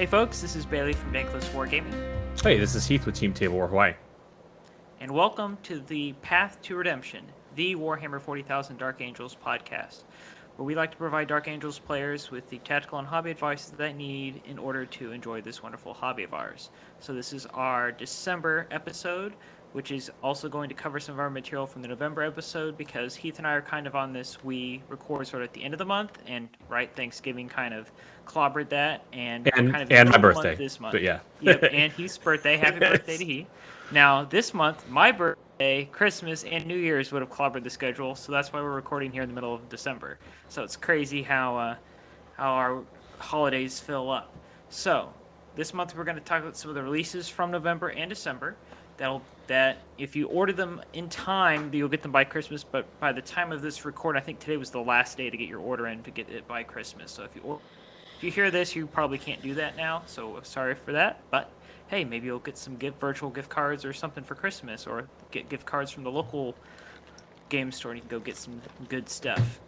Hey folks, this is Bailey from Dank Wargaming, Hey, this is Heath with Team Table War Hawaii. and welcome to the Path to Redemption, the Warhammer 40,000 Dark Angels podcast, where we like to provide Dark Angels players with the tactical and hobby advice that they need in order to enjoy this wonderful hobby of ours. So this is our December episode, which is also going to cover some of our material from the November episode, because Heath and I are kind of on this. We record sort of at the end of the month, and Thanksgiving kind of clobbered that, and we're kind of in And the my middle of the birthday. month this month. But yeah. Yep, and Heath's birthday. Happy birthday to Heath. Now, this month, my birthday, Christmas, and New Year's would have clobbered the schedule, so that's why we're recording here in the middle of December. So it's crazy how our holidays fill up. So this month we're going to talk about some of the releases from November and December. That if you order them in time, you'll get them by Christmas. But by the time of this record, I think today was the last day to get your order in to get it by Christmas. So if you hear this, you probably can't do that now. So sorry for that. But hey, maybe you'll get some virtual gift cards or something for Christmas, or get gift cards from the local game store, and you can go get some good stuff.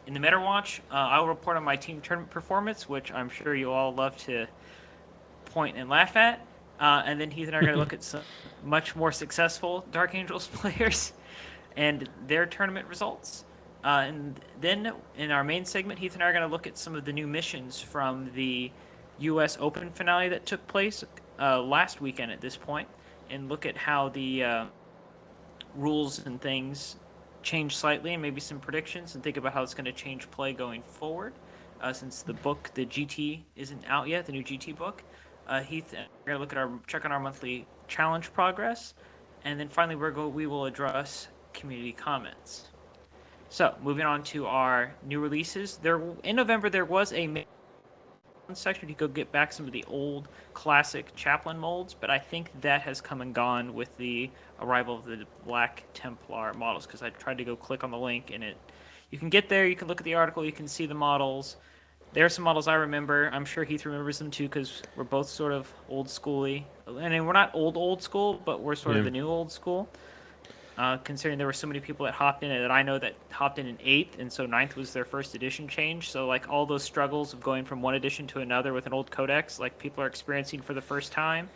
In the Meta Watch, I'll report on my team tournament performance, which I'm sure you all love to point and laugh at. And then Heath and I are going to look at some much more successful Dark Angels players and their tournament results. And then in our main segment, Heath and I are going to look at some of the new missions from the U.S. Open finale that took place last weekend at this point, and look at how the rules and things change slightly, and maybe some predictions, and think about how it's going to change play going forward, since the GT isn't out yet, the new GT book. Heath, we're going to check on our monthly challenge progress, and then finally we will address community comments. So, moving on to our new releases. In November, there was a section to go get back some of the old classic Chaplain molds, but I think that has come and gone with the arrival of the Black Templar models, because I tried to go click on the link, and you can get there, you can look at the article, you can see the models. There are some models I remember. I'm sure Heath remembers them too, because we're both sort of old schooly. And we're not old school, but we're sort of the new old school. Considering there were so many people that hopped in, that I know that hopped in 8th, and so 9th was their first edition change. So like all those struggles of going from one edition to another with an old codex, like people are experiencing for the first time.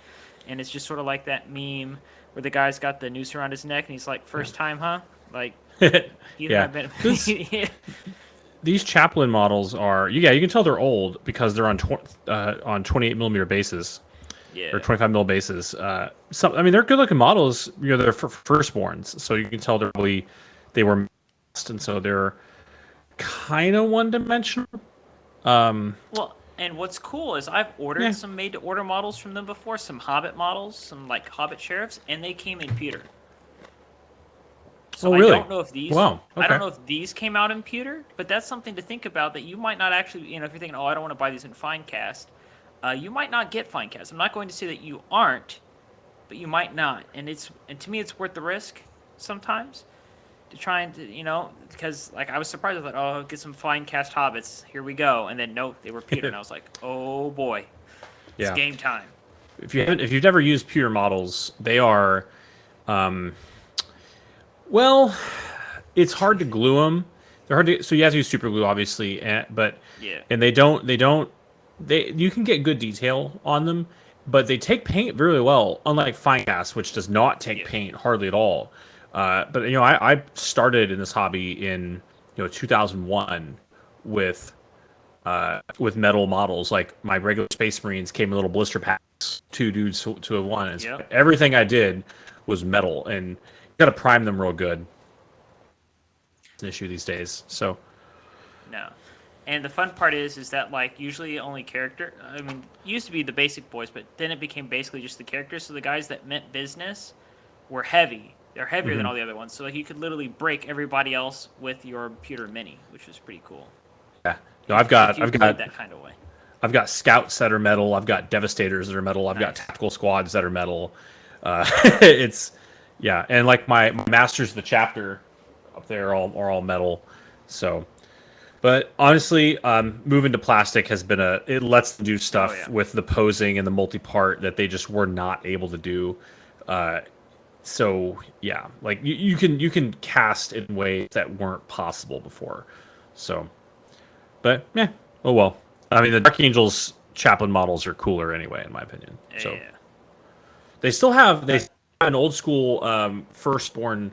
And it's just sort of like that meme where the guy's got the noose around his neck and he's like, "First time, huh?" Like, yeah. These Chaplain models are, you can tell they're old because they're on 28mm bases. Yeah. Or 25mm bases. They're good looking models. They're for firstborns, so you can tell they were mixed, and so they're kind of one dimensional. Well, and what's cool is I've ordered some made to order models from them before, some Hobbit models, some like Hobbit sheriffs, and they came in pewter. So really? I don't know if these. Wow. Okay. I don't know if these came out in pewter, but that's something to think about. That you might not actually, if you're thinking, "Oh, I don't want to buy these in fine cast," you might not get fine cast. I'm not going to say that you aren't, but you might not. And to me, it's worth the risk sometimes to try and because like I was surprised. I thought, "Oh, I'll get some fine cast hobbits. Here we go," and then nope, they were pewter, and I was like, "Oh boy, it's game time." If you've never used pewter models, they are. Well, it's hard to glue them. They're hard to, so you have to use super glue, obviously, but you can get good detail on them, but they take paint really well. Unlike fine cast, which does not take paint hardly at all. But I started in this hobby in 2001 with metal models. Like my regular Space Marines came in little blister packs, 2 dudes to a 1. And so everything I did was metal, and got to prime them real good. It's an issue these days. So no, and the fun part is that like usually only character. Used to be the basic boys, but then it became basically just the characters. So the guys that meant business were heavy. They're heavier than all the other ones. So like you could literally break everybody else with your pewter mini, which was pretty cool. Yeah, no, I've got that kind of way. I've got scouts that are metal. I've got devastators that are metal. I've got tactical squads that are metal. And like my masters of the chapter up there are all metal. So, but honestly, moving to plastic has been it lets them do stuff with the posing and the multi-part that they just were not able to do. So yeah, like you can cast in ways that weren't possible before. So, but yeah, oh well. The Dark Angels chaplain models are cooler anyway, in my opinion. So Yeah. they still have an old school firstborn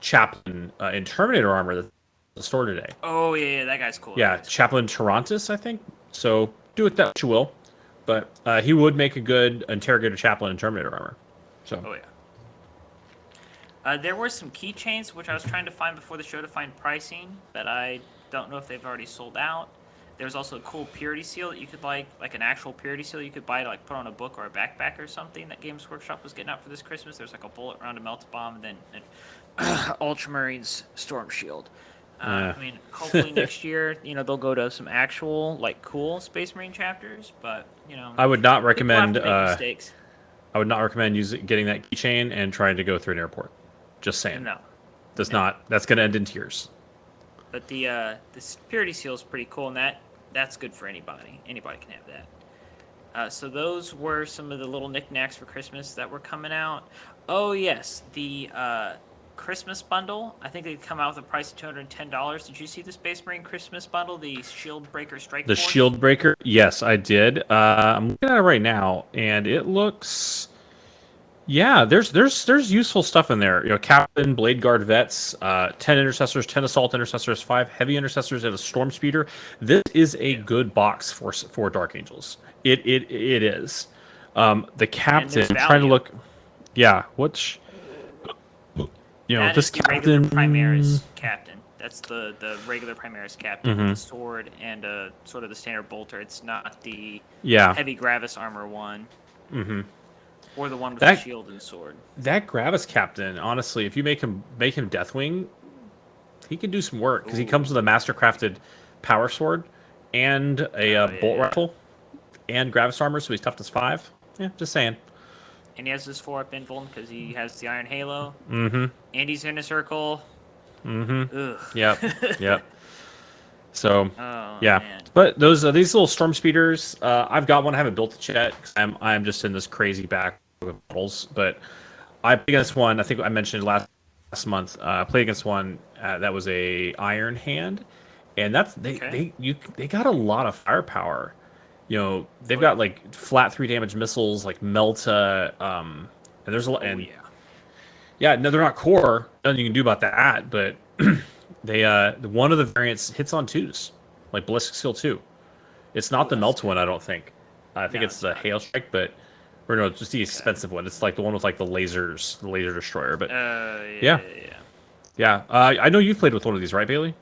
chaplain in Terminator armor that's in the store today. Oh yeah, that guy's cool. Yeah, Chaplain Tarantus, I think. So do with that what you will, but he would make a good interrogator chaplain in Terminator armor. So. Oh yeah. There were some keychains which I was trying to find before the show to find pricing, but I don't know if they've already sold out. There's also a cool purity seal that you could like an actual purity seal you could buy to like put on a book or a backpack or something that Games Workshop was getting out for this Christmas. There's like a bullet round, a melt bomb, and then Ultramarines Storm Shield. I mean, hopefully next year, they'll go to some actual like cool Space Marine chapters, but I would not recommend. People have to make mistakes. I would not recommend getting that keychain and trying to go through an airport. Just saying. No. That's going to end in tears. But the purity seal is pretty cool, and that's good for anybody. Anybody can have that. So those were some of the little knickknacks for Christmas that were coming out. Oh yes, the Christmas bundle. I think they come out with a price of $210. Did you see the Space Marine Christmas bundle, the Shield Breaker Strike Force? The Shield Breaker, yes, I did. I'm looking at it right now, and it looks. Yeah, there's useful stuff in there. Captain, Blade Guard vets, 10 intercessors, 10 assault intercessors, 5 heavy intercessors, and a storm speeder. This is a good box for Dark Angels. It is. The captain. I'm trying to look. Yeah, which. That this is the captain. Regular Primaris captain. That's the regular Primaris captain Mm-hmm. with the sword and sort of the standard bolter. It's not the heavy Gravis armor one. Mm-hmm. Or the one with the shield and sword. That Gravis captain, honestly, if you make him Deathwing, he can do some work because he comes with a mastercrafted power sword and a bolt rifle and Gravis armor, so he's toughness 5. Yeah, just saying. And he has this 4-up invuln because he has the Iron Halo. Mm-hmm. And he's in a circle. Mm-hmm. Ugh. Yep. So, yeah. Man. But these little storm speeders, I've got one. I haven't built it yet. I'm just in this crazy back of models. But I played against one. I think I mentioned last month. I played against one that was a Iron Hand, and they got a lot of firepower. They've got like flat 3 damage missiles, like Melta, and there's a lot. And yeah, no, they're not core. Nothing you can do about that. But they one of the variants hits on 2s, like Ballistic Skill 2. It's not the Melta one, I don't think. I think it's the Hail Strike, or no, it's just the expensive one. It's like the one with like the lasers, the laser destroyer. But yeah. I know you've played with one of these, right, Bailey?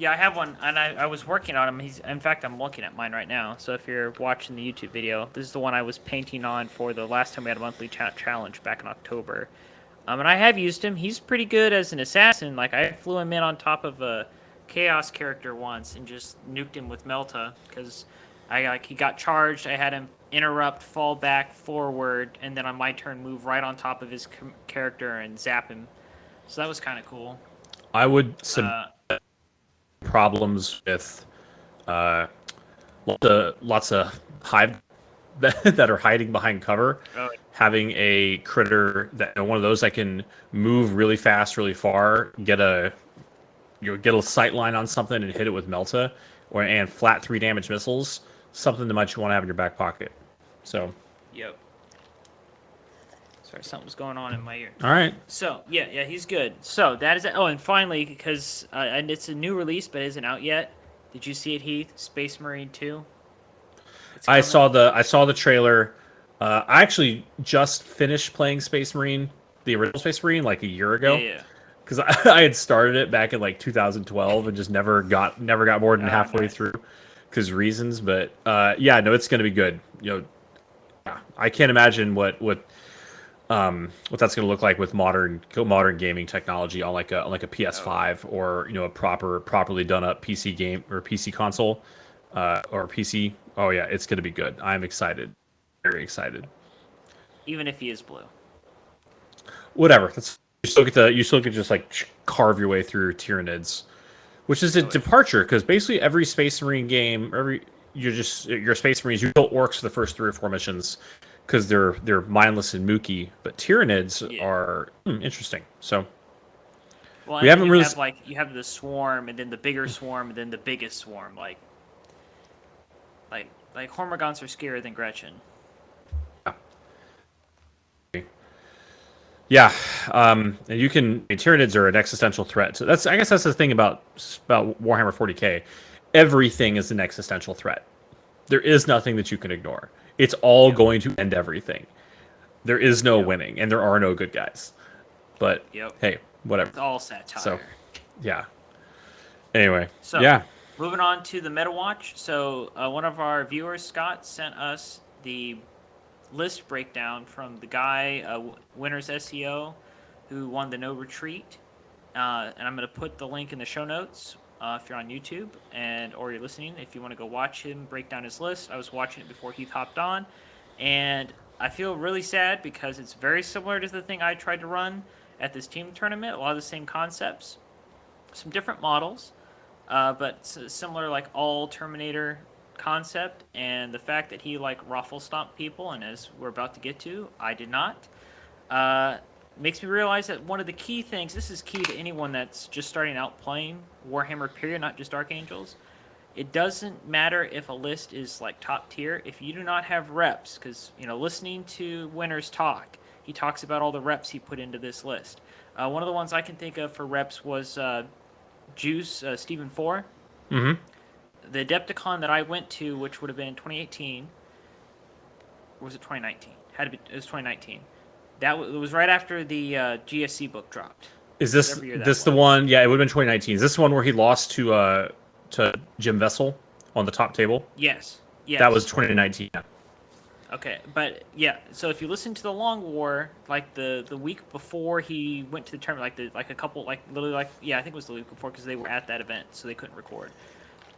Yeah, I have one, and I was working on him. In fact, I'm looking at mine right now. So if you're watching the YouTube video, this is the one I was painting on for the last time we had a monthly challenge back in October. And I have used him. He's pretty good as an assassin. Like, I flew him in on top of a Chaos character once and just nuked him with Melta because he got charged. I had him interrupt, fall back, forward, and then on my turn move right on top of his character and zap him. So that was kind of cool. I would problems with lots of hive that are hiding behind cover. Oh. Having a critter one of those that can move really fast, really far, get a sight line on something and hit it with Melta, and flat 3 damage missiles, something that might you want to have in your back pocket. So. Yep. Sorry, something's going on in my ear. All right. So yeah, he's good. So that is it. Oh, and finally, because and it's a new release but isn't out yet. Did you see it, Heath? Space Marine 2. I saw the trailer. I actually just finished playing Space Marine, the original Space Marine, like a year ago. Yeah. Because I had started it back in like 2012 and just never got more than halfway through because reasons. But it's going to be good. I can't imagine what that's going to look like with modern gaming technology on like a PS5 or a properly done up PC game or PC console or PC. Oh yeah, it's going to be good. I'm excited. Very excited. Even if he is blue. Whatever. You still get to just like carve your way through Tyranids, which is a departure because basically every Space Marine game, your Space Marines, you kill orcs for the first 3 or 4 missions because they're mindless and mooky, but Tyranids are interesting. So we haven't really you have the swarm and then the bigger swarm and then the biggest swarm like Like Hormagaunts are scarier than Gretchen. Yeah, and you can. Tyranids are an existential threat. So I guess that's the thing about Warhammer 40k. Everything is an existential threat. There is nothing that you can ignore. It's all going to end everything. There is no winning, and there are no good guys. But hey, whatever. It's all satire. So, yeah. Anyway, so yeah. Moving on to the Meta Watch. So one of our viewers, Scott, sent us the list breakdown from the guy, Winners SEO, who won the No Retreat. And I'm going to put the link in the show notes if you're on YouTube or you're listening. If you want to go watch him break down his list, I was watching it before Heath hopped on, and I feel really sad because it's very similar to the thing I tried to run at this team tournament. A lot of the same concepts, some different models, but similar, like all Terminator concept. And the fact that he like ruffle stomp people, and as we're about to get to, I did not. Makes me realize that one of the key things, this is key to anyone that's just starting out playing Warhammer period, not just Archangels. It doesn't matter if a list is like top tier. If you do not have reps, because, listening to Winners talk, he talks about all the reps he put into this list. One of the ones I can think of for reps was Juice, Stephen 4. Mm-hmm. The Adepticon that I went to, which would have been 2018, or was it 2019? It was 2019. It was right after the GSC book dropped. Is this the one? Yeah, it would have been 2019. Is this the one where he lost to Jim Vessel on the top table? Yes. That was 2019. Yeah. Okay, but yeah. So if you listen to the Long War, like the week before he went to the tournament, I think it was the week before, because they were at that event, so they couldn't record.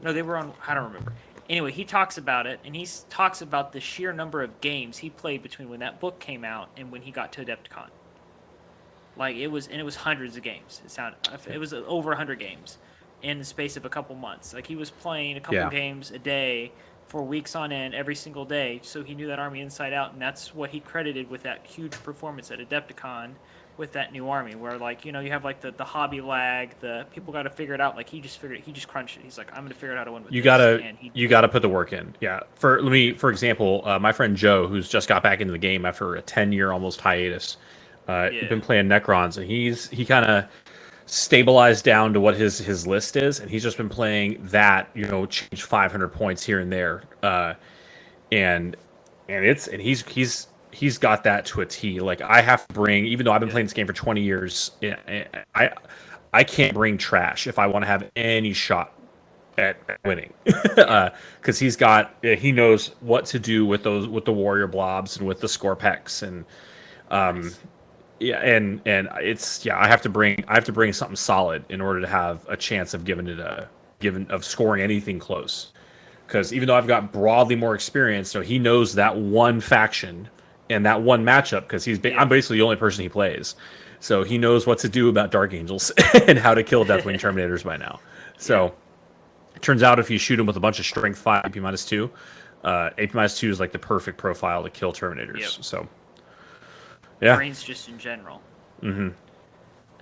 No, they were on. I don't remember. Anyway, he talks about it, and he talks about the sheer number of games he played between when that book came out and when he got to Adepticon. It was hundreds of games. It was over 100 games in the space of a couple months. Like, he was playing a couple games a day for weeks on end, every single day, so he knew that army inside out, and that's what he credited with that huge performance at Adepticon with that new army, where you have the hobby lag, the people got to figure it out. Like, he just crunched it. He's like, I'm going to figure out how to win with you this. You gotta put the work in. Yeah. For example, my friend Joe, who's just got back into the game after a 10-year almost hiatus, been playing Necrons, and he kind of stabilized down to what his list is, and he's just been playing that, change 500 points here and there, and he's got that to a T. Like, I have to bring, even though I've been playing this game for 20 years, I can't bring trash if I want to have any shot at winning, because he knows what to do with the warrior blobs and with the Scorpex, and I have to bring something solid in order to have a chance of of scoring anything close. Because even though I've got broadly more experience, so he knows that one faction and that one matchup, because I'm basically the only person he plays. So he knows what to do about Dark Angels and how to kill Deathwing Terminators by now. So it turns out if you shoot him with a bunch of Strength 5 AP -2, AP -2 is like the perfect profile to kill Terminators. Yep. So yeah. Brains just in general. Mm-hmm.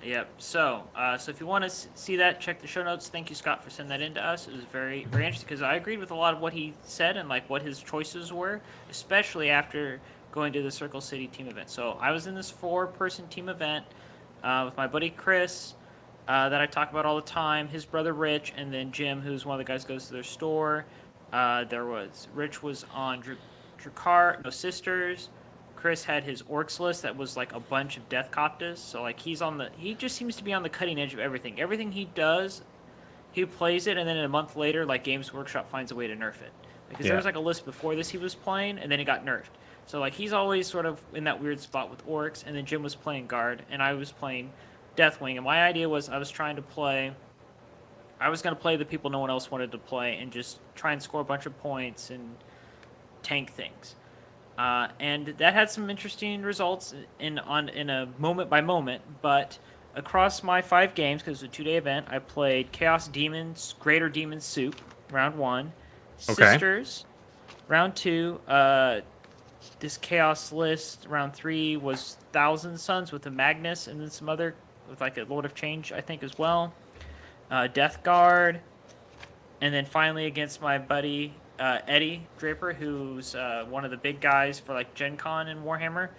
Yep. So if you want to see that, check the show notes. Thank you, Scott, for sending that in to us. It was very, very interesting, because I agreed with a lot of what he said and what his choices were, especially after going to the Circle City team event. So I was in this 4-person team event with my buddy Chris, that I talk about all the time, his brother Rich, and then Jim, who's one of the guys who goes to their store. Rich was on Drukar, Sisters. Chris had his Orcs list that was a bunch of Death Coptas. So he just seems to be on the cutting edge of everything. Everything he does, he plays it, and then a month later, Games Workshop finds a way to nerf it. Because there was a list before this he was playing, and then it got nerfed. So he's always sort of in that weird spot with Orcs, and then Jim was playing Guard, and I was playing Deathwing. And my idea was I was going to play the people no one else wanted to play, and just try and score a bunch of points and tank things. And that had some interesting results in a moment by moment. But across my 5 games, because it was a 2-day event, I played Chaos Demons, Greater Demon Soup, round 1. Sisters, round 2. This Chaos list, round 3, was Thousand Suns with a Magnus, and then some other, with a Lord of Change, I think, as well. Death Guard. And then finally, against my buddy Eddie Draper, who's one of the big guys for like Gen Con and Warhammer.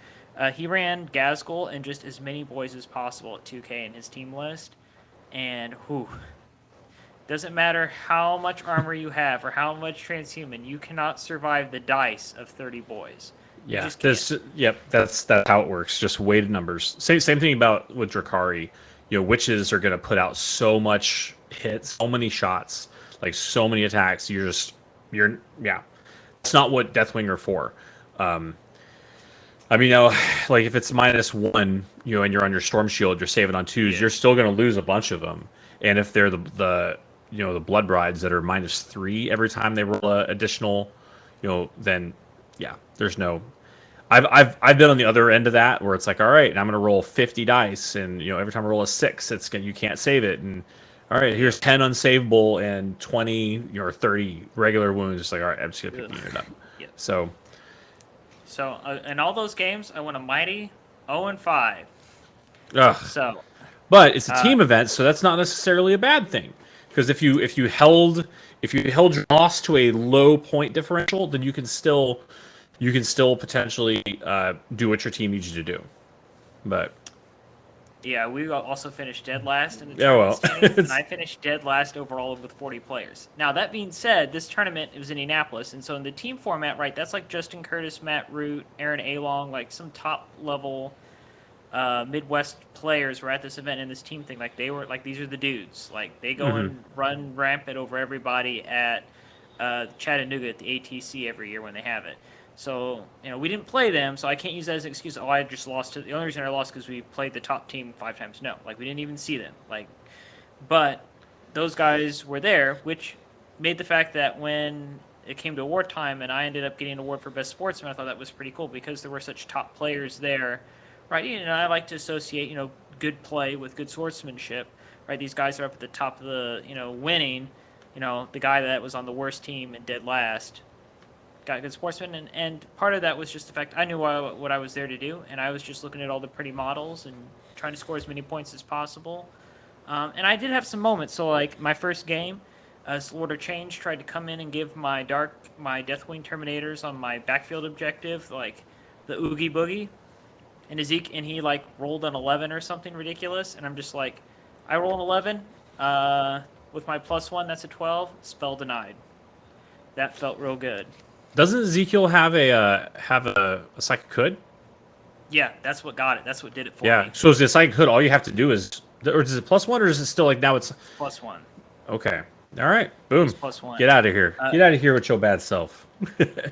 He ran Gazgul and just as many boys as possible at 2K in his team list. And doesn't matter how much armor you have or how much transhuman, you cannot survive the dice of 30 boys. Yeah, that's how it works. Just weighted numbers. Same thing about with Drakari. Witches are gonna put out so much hits, so many shots, like so many attacks. It's not what Deathwing are for. I mean, like if it's -1, and you're on your Storm Shield, you're saving on 2s, you're still gonna lose a bunch of them. And if they're the Blood Brides that are -3 every time they roll a additional, then there's no. I've been on the other end of that where it's like, all right, and I'm gonna roll 50 dice, and every time I roll a 6, you can't save it, and all right, here's 10 unsavable and 20 or 30 regular wounds. It's like, all right, I'm just gonna pick the unit up. Yeah. So in all those games, I won a mighty 0-5. Ugh. So, but it's a team event, so that's not necessarily a bad thing. Because if you held your loss to a low point differential, then you can still potentially do what your team needs you to do. But yeah, we also finished dead last in the tournament standings, and I finished dead last overall with 40 players. Now, that being said, this tournament, it was in Indianapolis, and so in the team format, right, that's like Justin Curtis, Matt Root, Aaron Along, like some top-level Midwest players were at this event in this team thing. Like, they were, like, these are the dudes. Like, they go and run rampant over everybody at Chattanooga at the ATC every year when they have it. So, we didn't play them, so I can't use that as an excuse. Oh, I just lost to the only reason I lost because we played the top team 5 times. No, like we didn't even see them. But those guys were there, which made the fact that when it came to award time and I ended up getting an award for best sportsman, I thought that was pretty cool because there were such top players there, right? I like to associate, good play with good swordsmanship, right? These guys are up at the top of the, winning. The guy that was on the worst team and dead last got good sportsman, and part of that was just the fact I knew what I was there to do, and I was just looking at all the pretty models and trying to score as many points as possible. And I did have some moments. So, like my first game, Slaughter Change tried to come in and give my Deathwing Terminators on my backfield objective, like the Oogie Boogie, and he like rolled an 11 or something ridiculous, and I'm just like, I roll an 11 with my +1, that's a 12. Spell denied. That felt real good. Doesn't Ezekiel have a Psychic Hood? Yeah, that's what got it. That's what did it for me. Yeah, so is the Psychic Hood, all you have to do is, or is it +1, or is it still like now it's... +1. Okay. All right. Boom. It's +1. Get out of here. Get out of here with your bad self.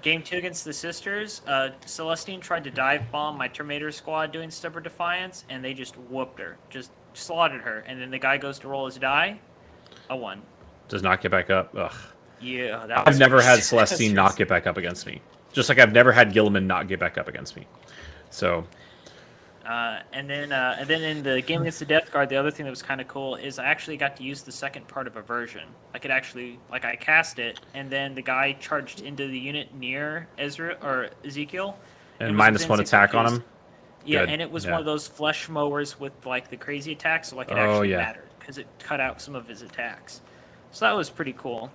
Game 2 against the Sisters, Celestine tried to dive bomb my Terminator squad doing Stubborn Defiance, and they just whooped her. Just slaughtered her. And then the guy goes to roll his die. A 1. Does not get back up. Ugh. Yeah, I've never had Celestine not get back up against me. Just like I've never had Gilliman not get back up against me. So. And then in the game against the Death Guard, the other thing that was kind of cool is I actually got to use the second part of a version. I could actually, I cast it, and then the guy charged into the unit near Ezekiel. And -1 attack on him? Yeah, good. And it was one of those flesh mowers with the crazy attacks, so it actually mattered because it cut out some of his attacks. So that was pretty cool.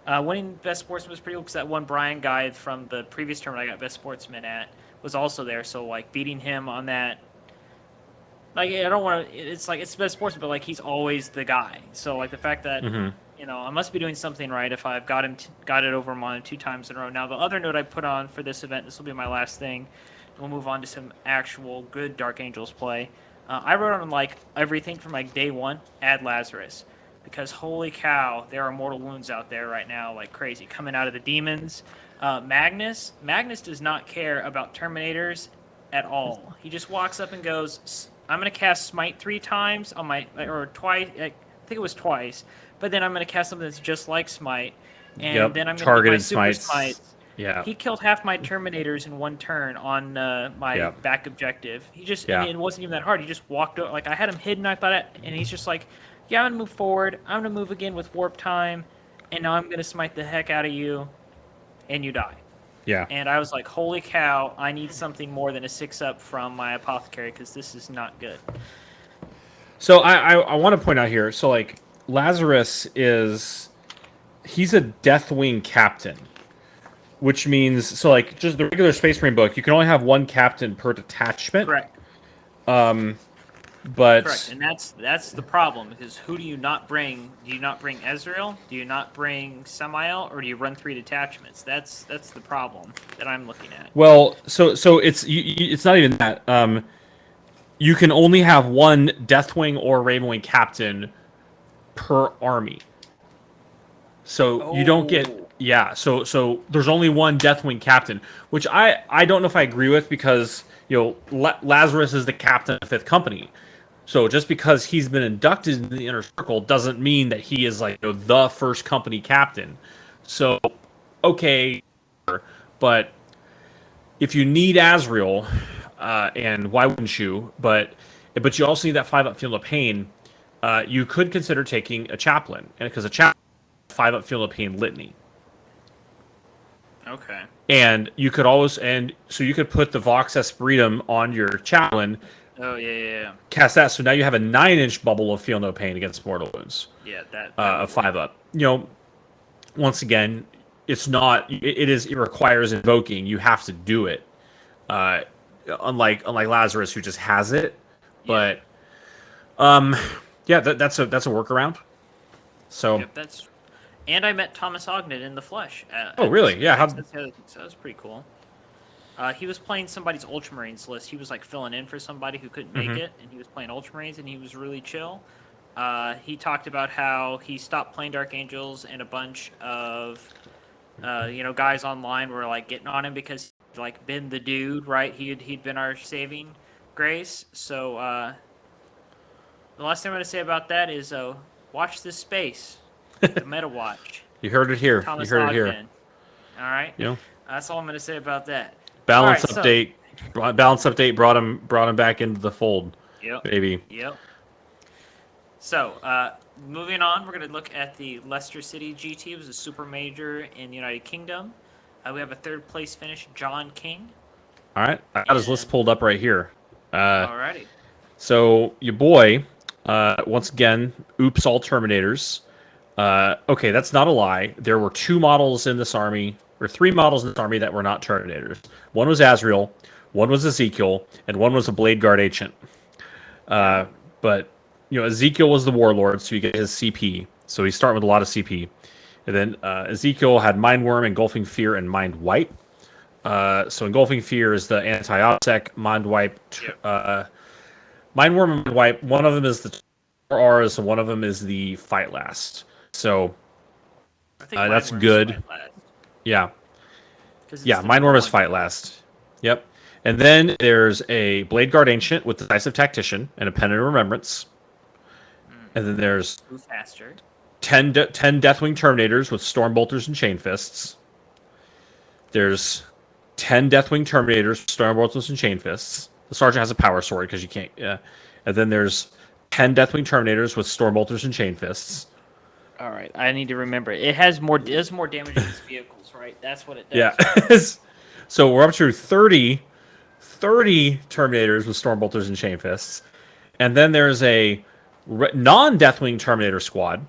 Winning Best Sportsman was pretty cool because that one Brian guy from the previous tournament I got Best Sportsman at was also there. So beating him on that, I don't want to. It's Best Sportsman, but he's always the guy. So the fact that I must be doing something right if I've got it over him on 2 times in a row. Now the other note I put on for this event, this will be my last thing. We'll move on to some actual good Dark Angels play. I wrote on everything from day 1. Add Lazarus. Because holy cow, there are mortal wounds out there right now like crazy coming out of the demons. Magnus does not care about Terminators at all. He just walks up and goes, I'm going to cast Smite 3 times on or twice. I think it was twice. But then I'm going to cast something that's just like Smite. And then I'm going to targeted Super Smites. Yeah. He killed half my Terminators in 1 turn on my back objective. He just, it wasn't even that hard. He just walked over. I had him hidden, I thought, and he's just like, yeah, I'm going to move forward. I'm going to move again with Warp Time, and now I'm going to smite the heck out of you, and you die. Yeah. And I was like, holy cow, I need something more than a 6-up from my Apothecary, because this is not good. So I want to point out here, so Lazarus he's a Deathwing captain. which means so like just the regular Space Marine book, you can only have one captain per detachment. Correct. But Correct, and that's the problem, because who do you not bring? Do you not bring Ezreal? Do you not bring Samael, or do you run 3 detachments? That's the problem that I'm looking at. well, so it's not even that. You can only have one Deathwing or Ravenwing captain per army. So you don't get So there's only one Deathwing captain, which I don't know if I agree with, because Lazarus is the captain of 5th Company. So just because he's been inducted into the inner circle doesn't mean that he is like the first company captain. So okay, but if you need Azrael, and why wouldn't you? But you also need that 5-up Field of Pain. You could consider taking a chaplain, and because a chaplain 5-up Field of Pain litany. Okay. And you could always so you could put the Vox Espiritum on your chaplain. Oh yeah. Cast that, so now you have a 9-inch bubble of Feel No Pain against mortal wounds. Yeah, that of 5-up. Once again, it's not. It requires invoking. You have to do it. Unlike Lazarus, who just has it. Yeah. But that's a workaround. So yep, and I met Thomas Ogden in the flesh. Oh really? Yeah. So that was pretty cool. He was playing somebody's Ultramarines list. He was like filling in for somebody who couldn't make it, and he was playing Ultramarines, and he was really chill. He talked about how he stopped playing Dark Angels, and a bunch of guys online were like getting on him because he'd like been the dude, right? He'd been our saving grace. So the last thing I'm going to say about that is watch this space, the meta watch. You heard it here. Thomas you heard Ogden. it here. All right. That's all I'm going to say about that. Balance update. Balance update brought him back into the fold. Yep. Baby. Yep. So, moving on, we're going to look at the Leicester City GT. It was a super major in the United Kingdom. We have a 3rd place finish, John King. All right. I got his list pulled up right here. Alrighty. So, your boy, once again, oops, all Terminators. Okay, that's not a lie. There were 2 models in this army, or 3 models in this army that were not Terminators. One was Azrael, one was Ezekiel, and one was a Blade Guard Ancient. But Ezekiel was the Warlord, so you get his CP. So he's starting with a lot of CP. And then Ezekiel had Mindworm, Engulfing Fear, and Mind Wipe. So Engulfing Fear is the anti-obsec. Mind Wipe, Mindworm and Mind Wipe. One of them is the auras, and one of them is the Fight Last. So that's good. Yeah. Mindworm is Fight Last. Yep. And then there's a Blade Guard Ancient with Decisive Tactician and a Penitent Remembrance. And then there's 10 Deathwing Terminators with Stormbolters and Chain Fists. There's 10 Deathwing Terminators with Stormbolters and Chain Fists. The Sergeant has a Power Sword because you can't. And then there's 10 Deathwing Terminators with Stormbolters and Chain Fists. All right, I need to remember. It does more damage to its vehicles, right? That's what it does. Yeah. So we're up to 30 Terminators with Stormbolters and Chain Fists. And then there's a non-Deathwing Terminator squad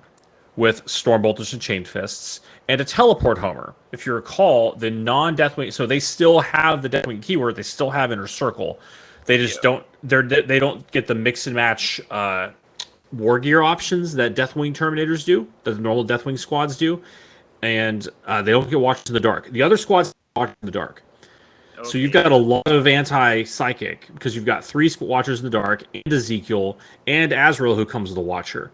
with Stormbolters and Chain Fists, and a Teleport Homer. If you recall, the non-Deathwing, so they still have the Deathwing keyword, they still have Inner Circle. They just don't get the mix and match war gear options that Deathwing Terminators do, that the normal Deathwing squads do, and they don't get Watchers in the Dark. The other squads Watchers in the Dark. Okay. So you've got a lot of anti-psychic, because you've got 3 Watchers in the Dark, and Ezekiel, and Azrael, who comes with a Watcher.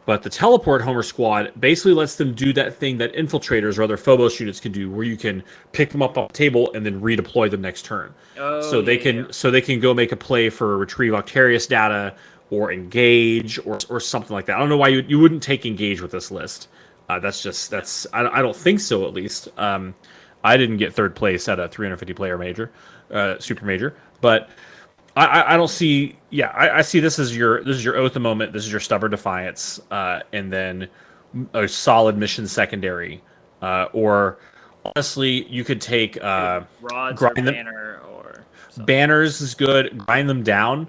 But the Teleport Homer squad basically lets them do that thing that Infiltrators or other Phobos units can do, where you can pick them up off the table and then redeploy them next turn. So they can go make a play for Retrieve Octarius data, or Engage, or something like that. I don't know why you wouldn't take Engage with this list. I don't think so, at least. I didn't get 3rd place at a 350 player major, super major, but I don't see. Yeah, I see this as your Oath of Moment. This is your Stubborn Defiance, and then a solid mission secondary, or honestly, you could take Rods or Banner or something. Banners is good. Grind them down,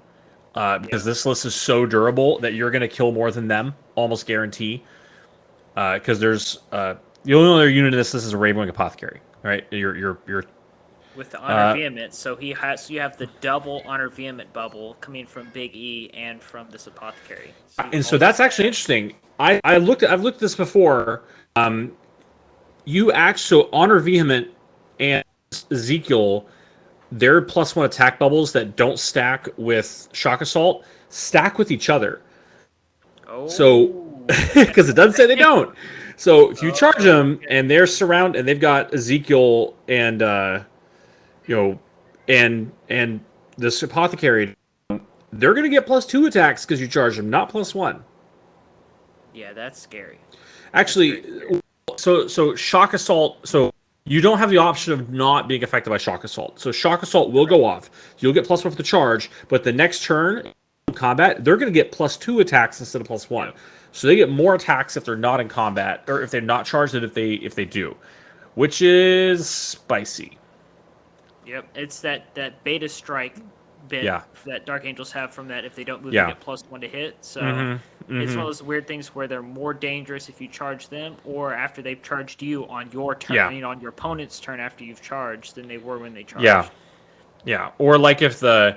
because this list is so durable that you're going to kill more than them, almost guarantee. Because there's the only other unit in this list is a Ravenwing Apothecary. right? Your with the honor vehement. So you have the double honor vehement bubble coming from Big E and from this apothecary. So and so that's actually interesting. I've looked at this before. You actually, so honor vehement and Ezekiel, their +1 attack bubbles that don't stack with shock assault stack with each other. So, because it doesn't say they don't. So if you charge them and they're surrounded and they've got Ezekiel and and this apothecary, they're gonna get +2 attacks because you charge them, not +1. Yeah, that's scary. Actually, so shock assault. So you don't have the option of not being affected by shock assault. So shock assault will go off. You'll get +1 for the charge, but the next turn in combat, they're going to get +2 attacks instead of +1. Yep. So they get more attacks if they're not in combat, or if they're not charged than if they do, which is spicy. Yep, it's that beta strike bit that Dark Angels have from that. If they don't move, they get +1 to hit. So it's one of those weird things where they're more dangerous if you charge them, or after they've charged you on your turn, you know, on your opponent's turn after you've charged, than they were when they charged. Yeah. Or like if they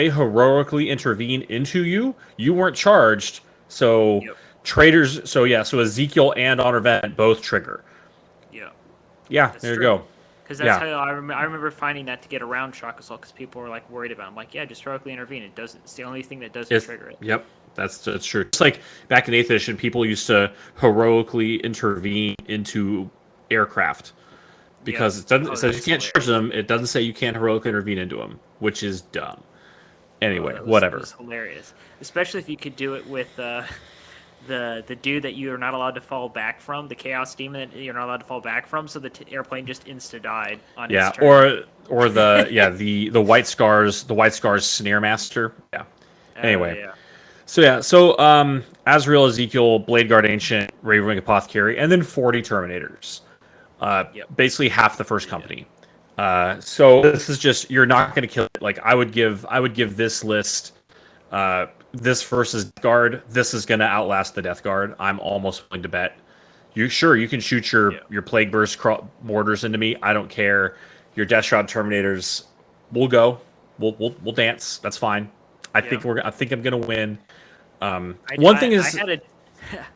heroically intervene into you, you weren't charged. So traitors. So Ezekiel and Honor Vent both trigger. Yeah, there you go. Because that's how I remember finding that to get around shock assault because people were like worried about it. I'm like, yeah, just heroically intervene. It doesn't. It's the only thing that doesn't trigger it. Yep, that's true. It's like back in 8th edition, people used to heroically intervene into aircraft because it doesn't. It says you can't charge them. It doesn't say you can't heroically intervene into them, which is dumb. Anyway, whatever. It was hilarious, especially if you could do it with. The dude that you are not allowed to fall back from, the Chaos Demon that you're not allowed to fall back from, so the airplane just insta-died on his turn. or the White Scars, Snare Master. Yeah. Anyway. So Azrael, Ezekiel, Blade Guard Ancient, Ravenwing Apothecary, and then 40 Terminators. Basically half the first company. So this is just, you're not going to kill it. Like I would give this list this versus Death Guard, this is going to outlast the Death Guard. I'm almost willing to bet. You can shoot your Plague Burst mortars into me. I don't care. Your Death Shroud Terminators, we'll go. We'll dance. That's fine. I think I'm going to win. One thing is,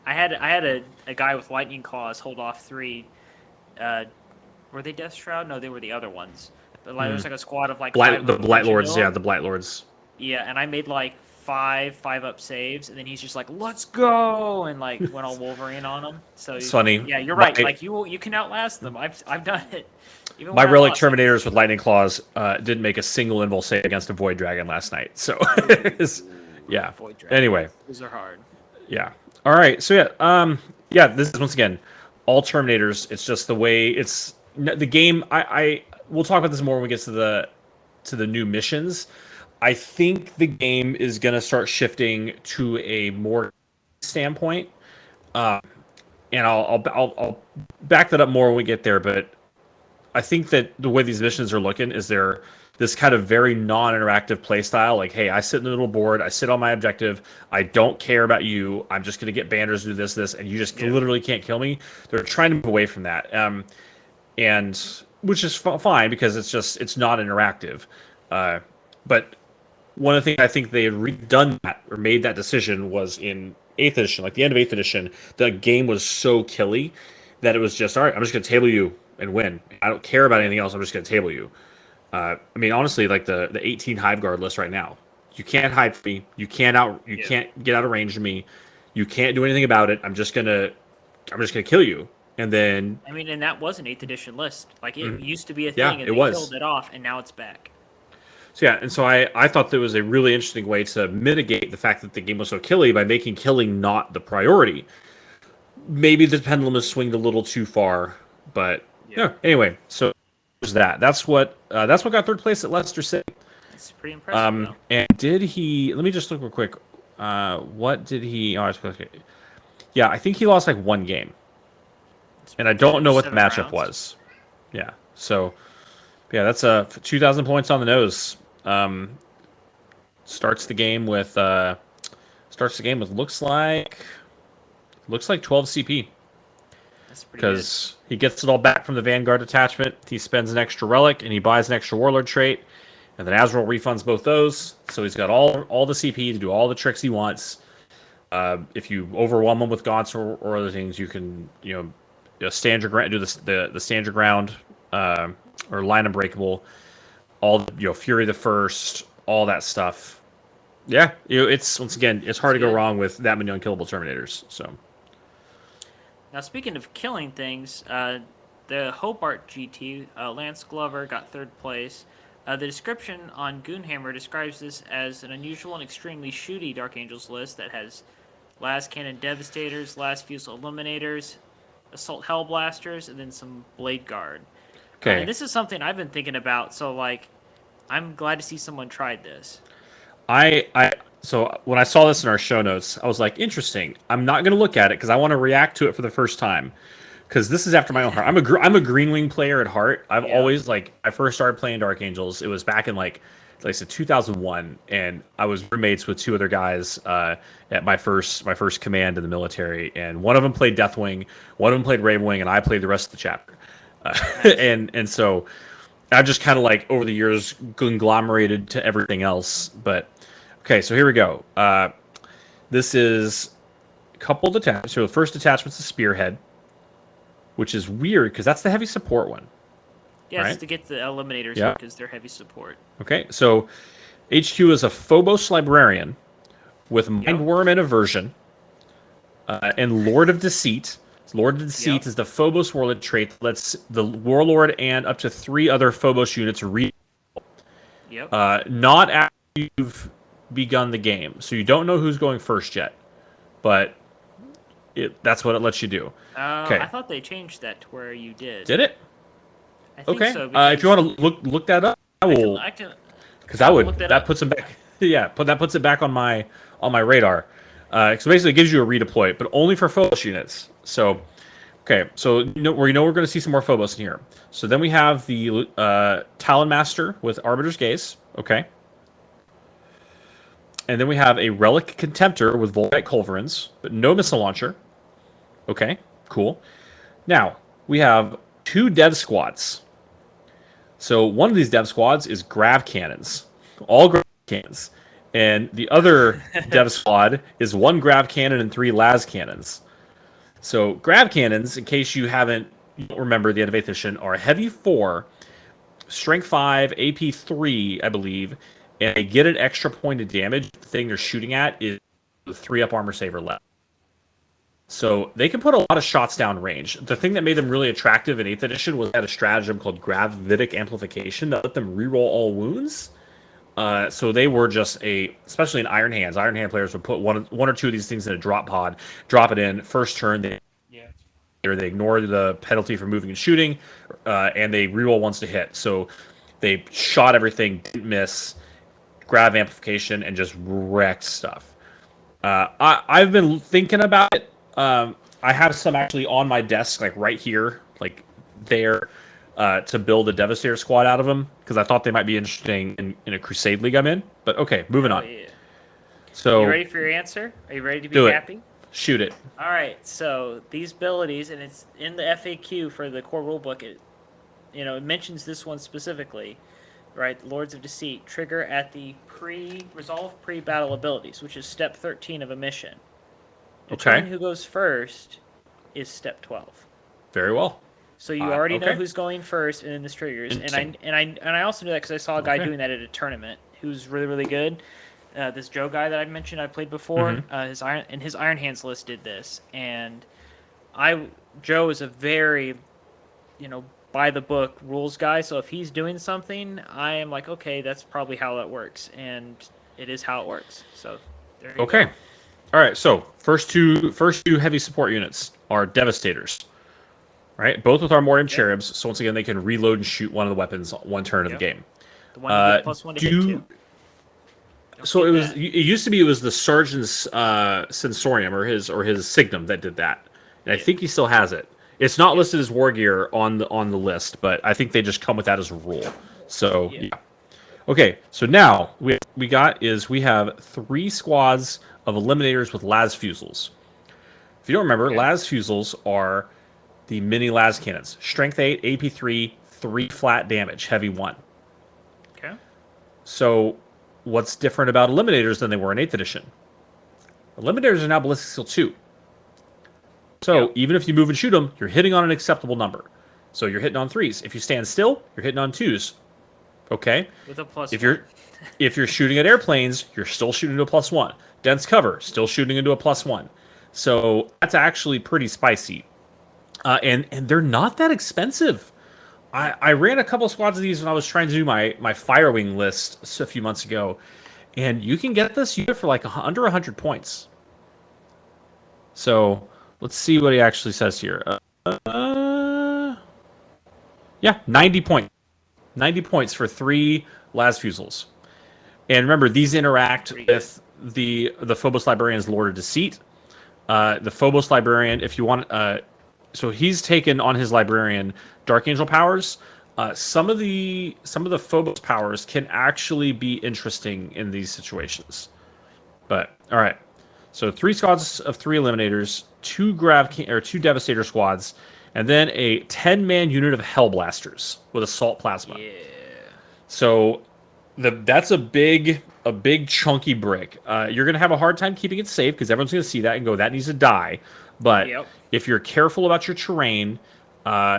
I had a guy with Lightning Claws hold off 3. Were they Death Shroud? No, they were the other ones. There was like a squad of like the Blight Lords. Yeah, the Blight Lords. Yeah, and I made like 5-up saves, and then he's just like, "Let's go!" and like went all Wolverine on him. So it's funny. Yeah, you're right. Like you can outlast them. I've done it. My Relic Terminators with Lightning Claws didn't make a single invul save against a Void Dragon last night. So yeah. Void Dragon. Anyway, those are hard. Yeah. All right. So this is once again all Terminators. It's just the way it's the game. We'll talk about this more when we get to the new missions. I think the game is going to start shifting to a more standpoint, and I'll back that up more when we get there. But I think that the way these missions are looking is they're this kind of very non-interactive play style. Like, hey, I sit in the little board, I sit on my objective, I don't care about you. I'm just going to get banners, do this, and you just literally can't kill me. They're trying to move away from that, and which is fine because it's not interactive. But one of the things I think they had redone that or made that decision was in 8th edition, like the end of 8th edition, the game was so killy that it was just, all right, I'm just going to table you and win. I don't care about anything else. I'm just going to table you. I mean, honestly, like the 18 Hive Guard list right now, you can't hide from me. You can't get out of range of me. You can't do anything about it. I'm just gonna kill you. And then I mean, and that was an 8th edition list. Like it used to be a thing, and they killed it off, and now it's back. So and so I thought that was a really interesting way to mitigate the fact that the game was so killy by making killing not the priority. Maybe the pendulum has swinged a little too far, but anyway, so there's that. That's what got third place at Leicester City. It's pretty impressive. And did he? Let me just look real quick. What did he? Oh, yeah, I think he lost like one game, and I don't know what the matchup was. Yeah, so that's 2,000 points on the nose. Starts the game with looks like 12 CP. That's pretty good. because he gets it all back from the Vanguard detachment. He spends an extra relic, and he buys an extra Warlord trait, and then Azrael refunds both those. So he's got all the CP to do all the tricks he wants. If you overwhelm him with gaunts or other things, you can stand your ground, do the stand your ground or line unbreakable, all Fury the First, all that stuff. Yeah, it's once again it's hard to go wrong with that many unkillable Terminators. So now speaking of killing things, the Hobart GT Lance Glover got 3rd place. The description on Goonhammer describes this as an unusual and extremely shooty Dark Angels list that has Las Cannon Devastators, Las Fusel Eliminators, Assault Hellblasters, and then some Blade Guard. okay, And this is something I've been thinking about, so like, I'm glad to see someone tried this. So when I saw this in our show notes, I was like, interesting. I'm not going to look at it because I want to react to it for the first time. Because this is after my own heart. I'm a Green Wing player at heart. I've always I first started playing Dark Angels. It was back in like I said 2001, and I was roommates with 2 other guys at my first command in the military. And one of them played Deathwing, one of them played Ravenwing, and I played the rest of the chapter. And so I've just kind of like over the years conglomerated to everything else. But okay, so here we go. This is a couple of attachments. So the first attachment's a Spearhead, which is weird because that's the heavy support one. Yes, right? To get the Eliminators because they're heavy support. Okay, so HQ is a Phobos Librarian with Mindworm and Aversion and Lord of Deceit. Lord of Deceit is the Phobos Warlord trait that lets the Warlord and up to 3 other Phobos units read. Not after you've begun the game. So you don't know who's going first yet. But that's what it lets you do. Okay. I thought they changed that to where you did. Did it? I think so. If you want to look that up, I will. Because I would. That puts them back. Yeah, that puts it back on my radar. So basically, it gives you a redeploy, but only for Phobos units. So, okay, so we're going to see some more Phobos in here. So then we have the Talon Master with Arbiter's Gaze. Okay. And then we have a Relic Contemptor with Volkite Culverins, but no missile launcher. Okay, cool. Now, we have 2 dev squads. So one of these dev squads is Grav Cannons. All Grav Cannons. And the other dev squad is 1 Grav Cannon and 3 Las Cannons. So Grav Cannons, in case you don't remember the end of 8th edition, are heavy 4, strength 5, AP 3, I believe, and they get an extra point of damage. The thing they're shooting at is 3-up armor saver left. So they can put a lot of shots down range. The thing that made them really attractive in 8th edition was they had a stratagem called Gravitic Amplification that let them reroll all wounds. So they were just especially in Iron Hands. Iron Hand players would put one or 2 of these things in a drop pod, drop it in, first turn, they ignore the penalty for moving and shooting, and they reroll once to hit. So they shot everything, didn't miss, Grav Amplification, and just wrecked stuff. I've been thinking about it. I have some actually on my desk, like right here, like there, to build a Devastator squad out of them because I thought they might be interesting in a Crusade League I'm in. But okay, moving on. Yeah. So, you ready for your answer? Are you ready to be happy? Shoot it. All right. So these abilities, and it's in the FAQ for the core rulebook. It mentions this one specifically, right? Lords of Deceit trigger at the resolve pre-battle abilities, which is step 13 of a mission. Determine who goes first is step 12. Very well. So you already know who's going first, and then this triggers. And I also knew that because I saw a guy doing that at a tournament who's really, really good. This Joe guy that I mentioned I played before, his Iron Hands list did this, and Joe is a very, by the book rules guy. So if he's doing something, I am like, okay, that's probably how that works, and it is how it works. So there you go. All right, so first two heavy support units are Devastators, right? Both with Armorium Cherubs, so once again they can reload and shoot one of the weapons one turn of the game. The one to get +1 to hit too. So it used to be the Sergeant's Sensorium or his Signum that did that, and I think he still has it. It's not listed as war gear on the list, but I think they just come with that as a rule. So yeah. Okay, so now we have 3 squads of Eliminators with Las Fusels. If you don't remember, Las Fusels are the mini las cannons. Strength 8, AP 3, 3 flat damage, heavy 1. Okay. So, what's different about Eliminators than they were in 8th edition? Eliminators are now ballistic skill 2. So, even if you move and shoot them, you're hitting on an acceptable number. So, you're hitting on 3s. If you stand still, you're hitting on 2s. Okay? With a plus if 1. if you're shooting at airplanes, you're still shooting into a plus 1. Dense cover, still shooting into a plus 1. So, that's actually pretty spicy. And they're not that expensive. I ran a couple squads of these when I was trying to do my Firewing list a few months ago, and you can get this unit for like under 100 points. So let's see what he actually says here. Yeah, 90 points. 90 points for 3 las fusils. And remember, these interact with the Phobos Librarian's Lord of Deceit. The Phobos Librarian, if you want... so he's taken on his Librarian Dark Angel powers. Some of the Phobos powers can actually be interesting in these situations. But all right, so 3 squads of 3 Eliminators, 2 Devastator squads, and then a 10-man unit of Hellblasters with Assault Plasma. Yeah. So that's a big chunky brick. You're gonna have a hard time keeping it safe because everyone's gonna see that and go, that needs to die. But if you're careful about your terrain,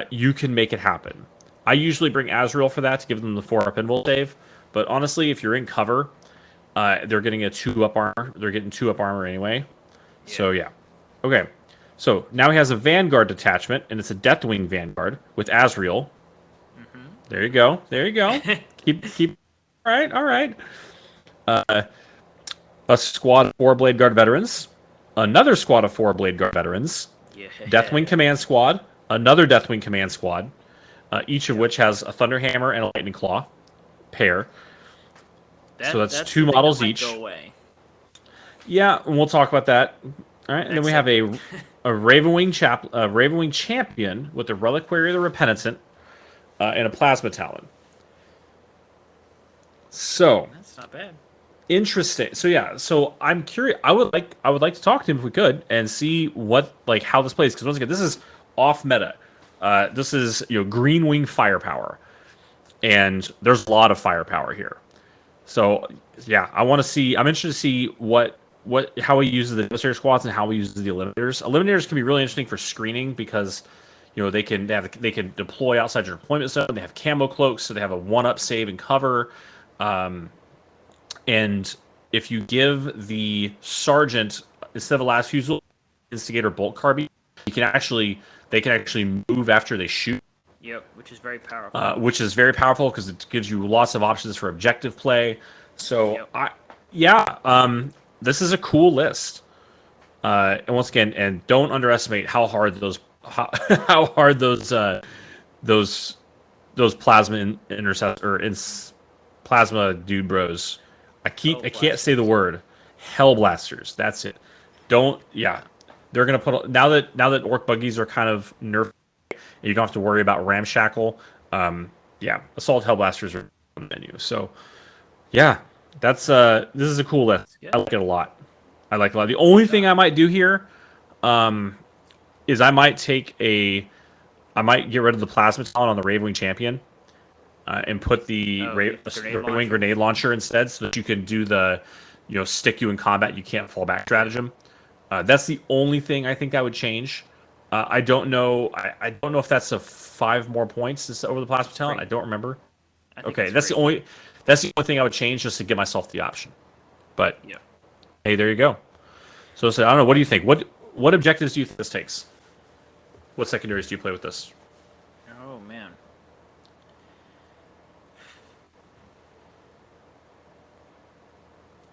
you can make it happen. I usually bring Azrael for that to give them the 4-up invul save. But honestly, if you're in cover, they're getting a 2-up armor. They're getting 2-up armor anyway. Yeah. So yeah. Okay. So now he has a Vanguard detachment, and it's a Deathwing Vanguard with Azrael. Mm-hmm. There you go. There you go. keep. All right. A squad of 4 Blade Guard veterans. Another squad of 4 Blade Guard veterans. Yeah. Deathwing Command Squad. Another Deathwing Command Squad. Each of which has a Thunderhammer and a Lightning Claw pair. So that's 2 models each. Go away. Yeah, and we'll talk about that. All right, and then we have a Ravenwing Champion with the Reliquary of the Repentant and a Plasma Talon. So that's not bad. Interesting. So yeah, so I'm curious. I would like to talk to him if we could and see how this plays, because once again, this is off meta. This is Green Wing firepower, and there's a lot of firepower here. So yeah, I'm interested to see how he uses the Devastator squads and how he uses the Eliminators. Eliminators can be really interesting for screening because they can deploy outside your deployment zone. They have camo cloaks, so they have a 1-up save and cover. And if you give the Sergeant, instead of a last fusel, Instigator bolt carbine, they can actually move after they shoot. Yep, which is very powerful. Because it gives you lots of options for objective play. So this is a cool list. And once again, and don't underestimate how hard those plasma plasma dude bros. I can't say the word. Hellblasters. That's it. They're gonna put now that orc buggies are kind of nerfed, and you don't have to worry about ramshackle. Assault Hellblasters are on the menu. So that's this is a cool list. I like it a lot. The only thing I might do here is I might get rid of the Plasma Talon on the Ravenwing Champion and put the Ravenwing grenade launcher instead, so that you can do the stick you in combat, you can't fall back stratagem. That's the only thing I think I would change. I don't know. I don't know if that's a 5 more points over the Plasma Talon. I don't remember. Okay, that's the only thing I would change, just to give myself the option. But hey, there you go. So I don't know. What do you think? What objectives do you think this takes? What secondaries do you play with this? Oh man.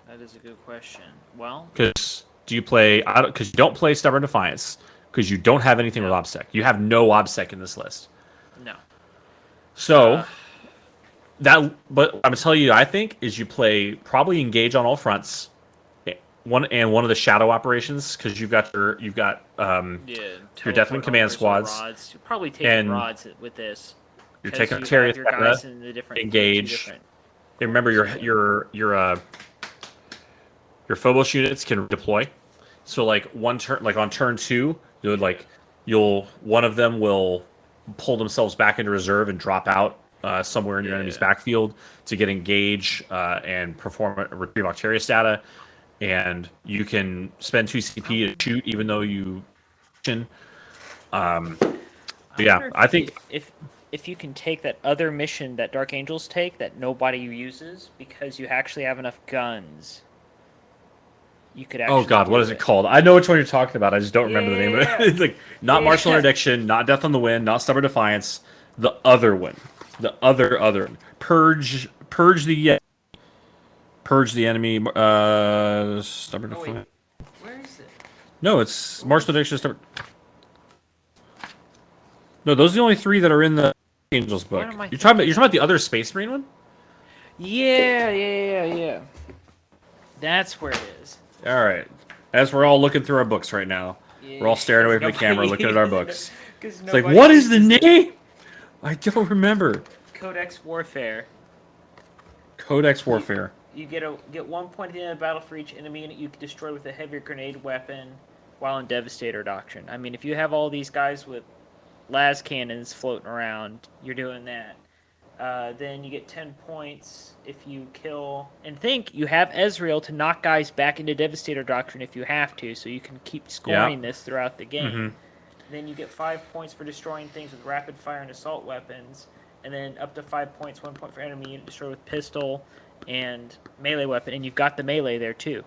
That is a good question. Well, because you don't play Stubborn Defiance, because you don't have anything with OBSEC. You have no OBSEC in this list. No. So but I'm gonna tell you, I think is you play probably Engage on all fronts, one of the shadow operations, because you've got your Deathwing Command squads. Rods. You're probably taking rods with this. You're taking Terry Engage. And remember your Phobos units can deploy. So on turn 2, you would one of them will pull themselves back into reserve and drop out somewhere in your enemy's backfield to get engage and perform a retrieve Octarius data, and you can spend 2 CP to shoot even though you. Yeah, I think if you can take that other mission that Dark Angels take that nobody uses because you actually have enough guns, you could actually. Oh God, what is it called? I know which one you're talking about. I just don't remember the name of it. It's like not Martial Interdiction, not Death on the Wind, not Stubborn Defiance. The other one, the other purge the enemy. Stubborn Defiance. Where is it? No, it's Martial Interdiction. Stubborn. No, those are the only 3 that are in the Angels book. You're talking about the other Space Marine one? Yeah. That's where it is. All right. As we're all looking through our books right now, we're all staring away from the camera, looking at our books. It's like, what is the name? I don't remember. Codex Warfare. Codex Warfare. You get 1 point at the end of the battle for each enemy unit you can destroy with a heavier grenade weapon while in Devastator Doctrine. I mean, if you have all these guys with las cannons floating around, you're doing that. Then you get 10 points if you kill... And think, you have Ezreal to knock guys back into Devastator Doctrine if you have to, so you can keep scoring this throughout the game. Mm-hmm. Then you get 5 points for destroying things with rapid fire and assault weapons, and then up to 5 points, 1 point for enemy unit destroyed with pistol and melee weapon, and you've got the melee there too.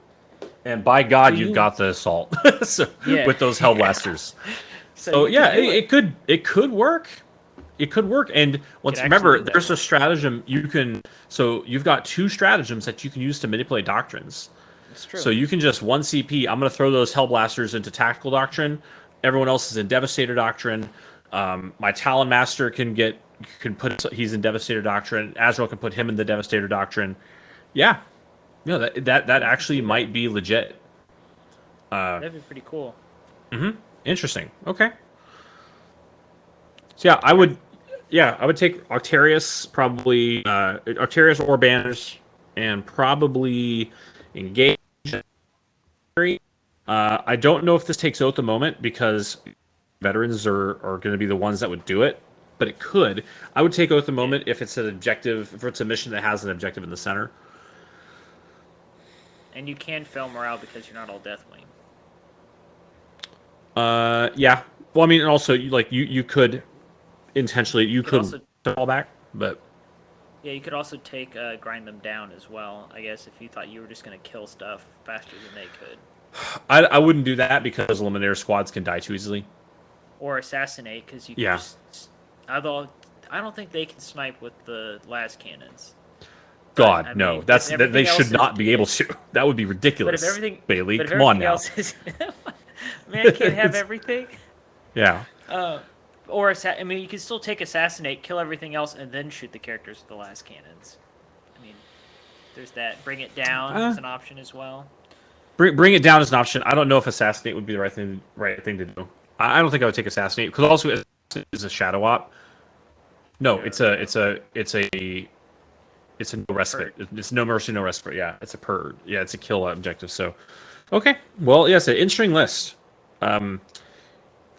And by God, you've got the assault with those Hellblasters. So yeah, it could work. It could work. And once remember, there's a stratagem you can. So you've got 2 stratagems that you can use to manipulate doctrines. That's true. So you can just 1 CP. I'm going to throw those Hellblasters into Tactical Doctrine. Everyone else is in Devastator Doctrine. My Talon Master he's in Devastator Doctrine. Azrael can put him in the Devastator Doctrine. Yeah, that actually might be legit. That'd be pretty cool. Mm-hmm. Interesting. Okay. So yeah, I would take Octarius, probably Octarius or Banners, and probably engage. I don't know if this takes Oath a moment because veterans are going to be the ones that would do it, but it could. I would take Oath a moment if it's an objective, if it's a mission that has an objective in the center. And you can fail morale because you're not all Deathwing. Yeah. Well, I mean, and also you could intentionally also fall back, but yeah, you could also take grind them down as well. I guess if you thought you were just going to kill stuff faster than they could. I wouldn't do that because Eliminator squads can die too easily. Or assassinate because you can just... Although I don't think they can snipe with the las cannons. God, but, no. Mean, they should not be able to. That would be ridiculous. But if everything, Bailey, come on now. Man can't have everything. Yeah. Or I mean, you can still take assassinate, kill everything else, and then shoot the characters with the las cannons. I mean, there's that. Bring it down as an option as well. Bring it down as an option. I don't know if assassinate would be the right thing to do. I don't think I would take assassinate because also it's a shadow op. No, it's a no respite. It's no mercy, no respite. Yeah, it's a purge. Yeah, it's a kill objective. So, okay. Well, yes, an interesting list.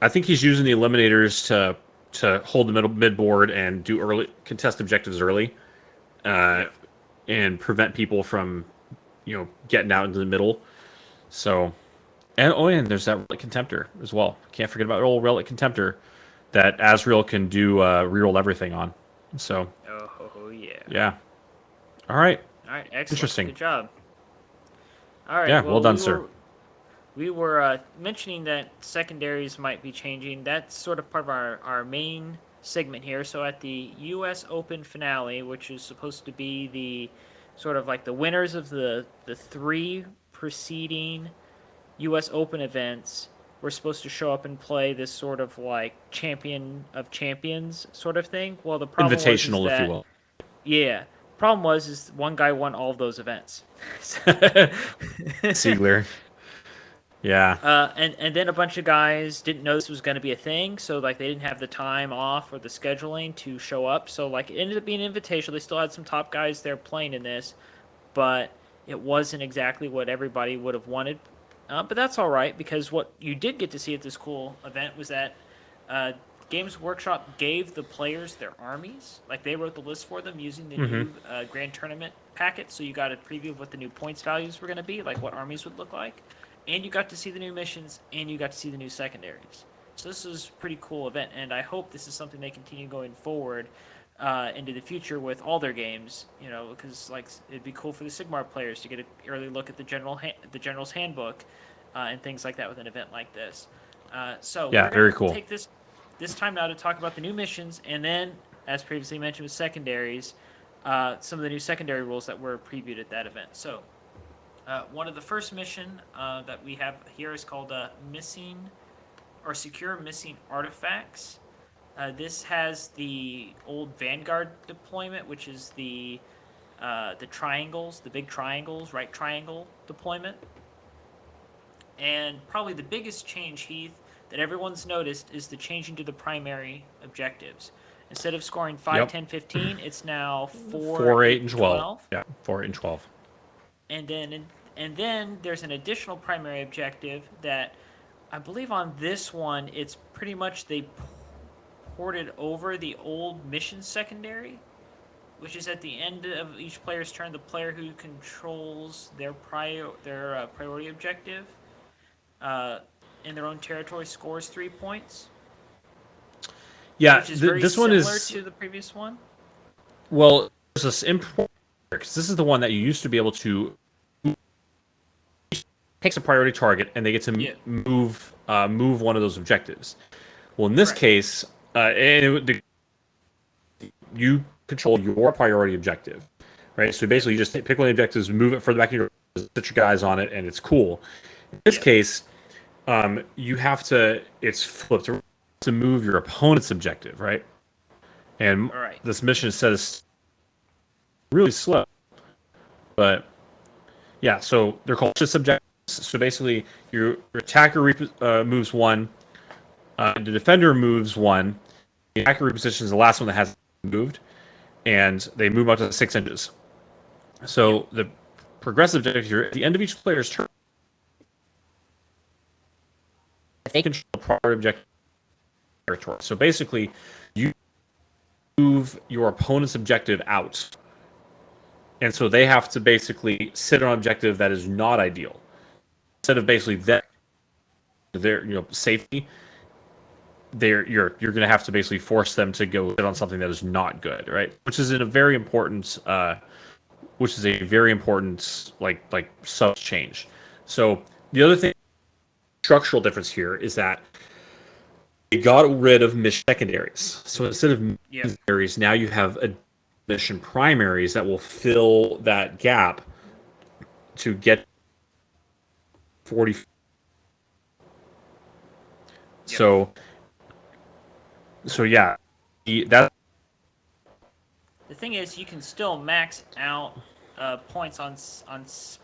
I think he's using the Eliminators to hold the mid board and do early contest objectives early, and prevent people from, getting out into the middle. So, and there's that Relic Contemptor as well. Can't forget about old Relic Contemptor that Azrael can do reroll everything on. So. Oh yeah. Yeah. All right. Excellent. Interesting. Good job. All right. Yeah. Well done, sir. We were mentioning that secondaries might be changing. That's sort of part of our main segment here. So at the U.S. Open finale, which is supposed to be the sort of like the winners of the 3 preceding U.S. Open events, were supposed to show up and play this sort of like champion of champions sort of thing. Well, the problem invitational, was if you will. Yeah. Problem was one guy won all of those events. Siegler. Yeah. And then a bunch of guys didn't know this was going to be a thing, so like they didn't have the time off or the scheduling to show up. So like it ended up being invitational. They still had some top guys there playing in this, but it wasn't exactly what everybody would have wanted. But that's all right because what you did get to see at this cool event was that uh, Games Workshop gave the players their armies. Like, they wrote the list for them using the Mm-hmm. new Grand Tournament packet. So you got a preview of what the new points values were going to be, like what armies would look like. And you got to see the new missions, and you got to see the new secondaries. So this is a pretty cool event, and I hope this is something they continue going forward into the future with all their games. You know, because like it'd be cool for the Sigmar players to get an early look at the the General's Handbook and things like that with an event like this. So Yeah, we're very gonna cool. take this time now to talk about the new missions, and then, as previously mentioned with secondaries, some of the new secondary rules that were previewed at that event. So, one of the first mission that we have here is called Missing or Secure Missing Artifacts. This has the old Vanguard deployment, which is the triangles, the big triangles, right triangle deployment. And probably the biggest change, Heath, that everyone's noticed is the changing to the primary objectives. Instead of scoring 5, Yep. 10, 15, it's now 4, 4, 8, 8, and 12. 12. Yeah, 4, 8, and 12. And then there's an additional primary objective that I believe on this one, it's pretty much they ported over the old mission secondary, which is at the end of each player's turn, the player who controls their priority objective in their own territory scores 3 points. Yeah, Which is very this one similar is to the previous one. well. There's this important because this is the one that you used to be able to takes a priority target and they get to move one of those objectives. Well, in this case, you control your priority objective, right? So basically, you just pick one of the objectives, move it further back in your, set your guys on it, and it's cool. In this case, you have to. It's flipped to move your opponent's objective, right? And this mission is set as really slow, but yeah. So they're called just objectives. So basically, your attacker moves one, the defender moves one. The attacker repositions is the last one that has moved, and they move up to 6 inches. So the progressive objective here, at the end of each player's turn, they control the priority objective territory. So basically, you move your opponent's objective out, and so they have to basically sit on an objective that is not ideal. Instead of basically their safety, you're going to have to basically force them to go sit on something that is not good, right? Which is a very important like sub change. So the other thing, structural difference here is that they got rid of mission secondaries. So instead of mission secondaries, now you have mission primaries that will fill that gap to get 40. So yeah, that. The thing is, you can still max out points on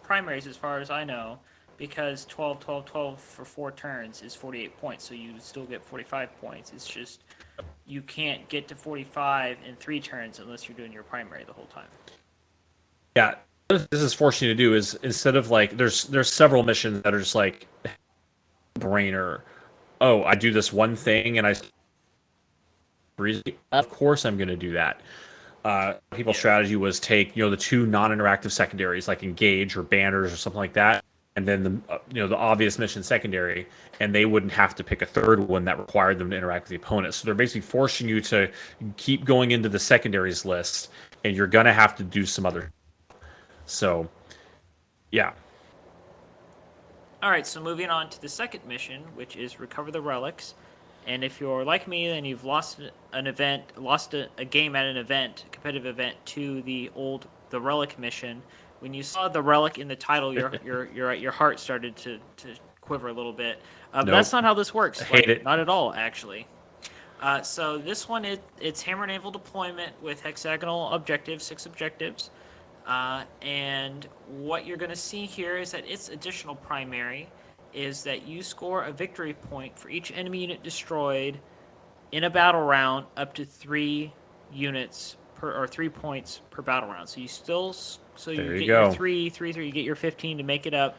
primaries, as far as I know, because 12, 12, 12 for 4 turns is 48 points, so you still get 45 points. It's just you can't get to 45 in 3 turns unless you're doing your primary the whole time. Yeah, what this is forcing you to do is, instead of like, there's several missions that are just like brainer. Oh, I do this one thing and of course I'm going to do that. People's strategy was take the 2 non-interactive secondaries like engage or banners or something like that, and then the obvious mission secondary, and they wouldn't have to pick a third one that required them to interact with the opponent. So they're basically forcing you to keep going into the secondaries list, and you're gonna have to do some other. So, yeah. All right, so moving on to the second mission, which is recover the relics. And if you're like me and you've lost a game at an event, a competitive event, to the relic mission, when you saw the relic in the title, your heart started to quiver a little bit. But that's not how this works. I hate it. Not at all, actually. So this one, it's hammer naval deployment with hexagonal objectives, 6 objectives. And what you're going to see here is that its additional primary is that you score a victory point for each enemy unit destroyed in a battle round up to 3 units or 3 points per battle round. So you get your 3, you get your 15 to make it up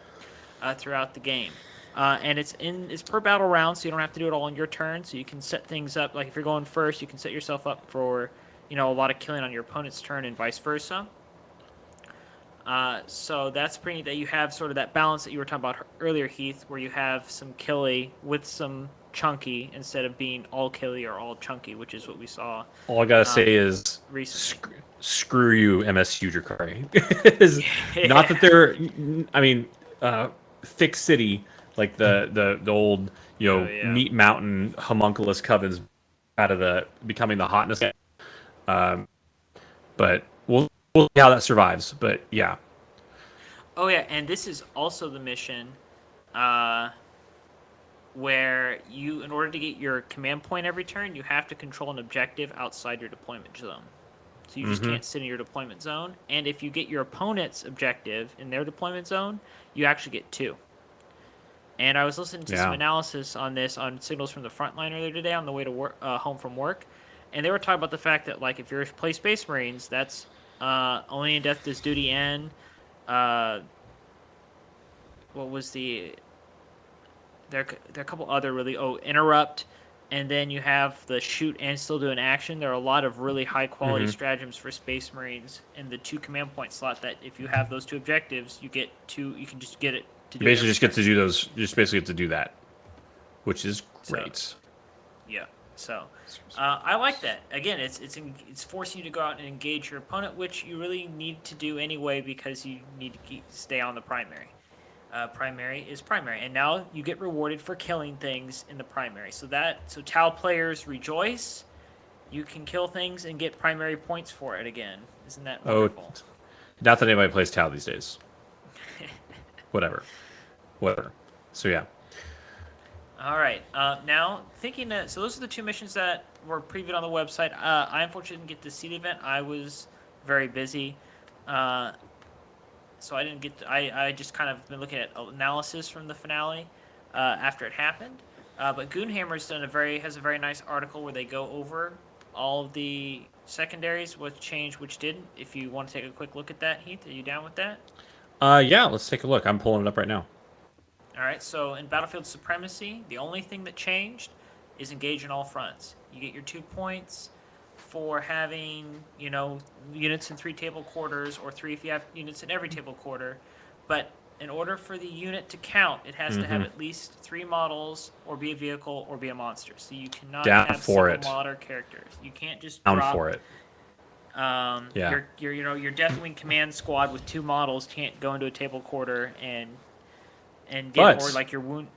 throughout the game. And it's per battle round, so you don't have to do it all on your turn. So you can set things up, like if you're going first, you can set yourself up for, a lot of killing on your opponent's turn and vice versa. So that's pretty neat that you have sort of that balance that you were talking about earlier, Heath, where you have some killy with some chunky instead of being all killy or all chunky, which is what we saw. All I gotta say is recently. Screw you, MSU Drakari. Yeah. Not that they're, I mean, thick city like the old Meat Mountain homunculus covens out of the becoming the hotness. But we'll see how that survives. But yeah. Oh yeah, and this is also the mission where you, in order to get your command point every turn, you have to control an objective outside your deployment zone. So you just can't sit in your deployment zone. And if you get your opponent's objective in their deployment zone, you actually get 2. And I was listening to some analysis on this on Signals from the Frontline earlier today on the way to work, home from work, and they were talking about the fact that, like, if you're play Space Marines, that's only in death does duty end. What was the? There are a couple other really interrupt, and then you have the shoot and still do an action. There are a lot of really high quality stratagems for Space Marines in the 2 command point slot. That if you have those 2 objectives, you get 2. You can just get it. You basically just get to do those. You just basically get to do that, which is great. So, yeah. So I like that. Again, it's forcing you to go out and engage your opponent, which you really need to do anyway because you need to stay on the primary. Primary is primary, and now you get rewarded for killing things in the primary. So Tau players rejoice. You can kill things and get primary points for it again. Isn't that wonderful? Not that anybody plays Tau these days. Whatever. So yeah. All right. Now thinking that, so those are the 2 missions that were previewed on the website. I unfortunately didn't get to see the event. I was very busy, so I didn't get. I just kind of been looking at analysis from the finale after it happened. But Goonhammer's has a very nice article where they go over all of the secondaries, what changed, which didn't. If you want to take a quick look at that, Heath, are you down with that? Yeah, let's take a look. I'm pulling it up right now. All right, so in Battlefield Supremacy, the only thing that changed is engage in all fronts. You get your 2 points for having, units in 3 table quarters, or 3 if you have units in every table quarter. But in order for the unit to count, it has to have at least 3 models, or be a vehicle, or be a monster. So you cannot have single model characters. You can't just drop. Down for it. Your Deathwing command squad with 2 models can't go into a table quarter and get more like your wound.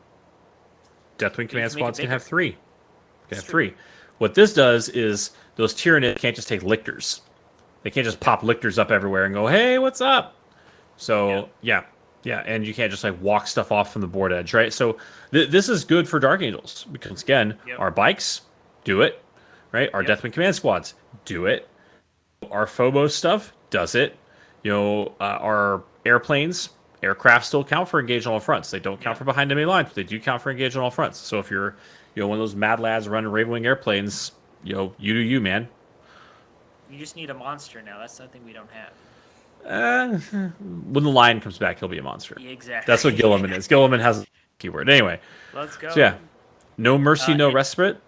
Deathwing command squads can have 3. Can have 3. What this does is those Tyranids can't just take lictors. They can't just pop lictors up everywhere and go, "Hey, what's up?" So yeah, and you can't just like walk stuff off from the board edge, right? So this is good for Dark Angels because again, our bikes do it, right? Our Deathwing command squads do it. Our Phobos stuff does it. Our aircraft still count for engage on all fronts. They don't count for behind enemy lines, but they do count for engage on all fronts. So if you're, one of those mad lads running Ravenwing airplanes, you do you, man. You just need a monster now. That's something we don't have. When the lion comes back, he'll be a monster. Yeah, exactly. That's what Gilliman is. Gilliman has a keyword. Anyway. Let's go. So yeah. No mercy, no respite.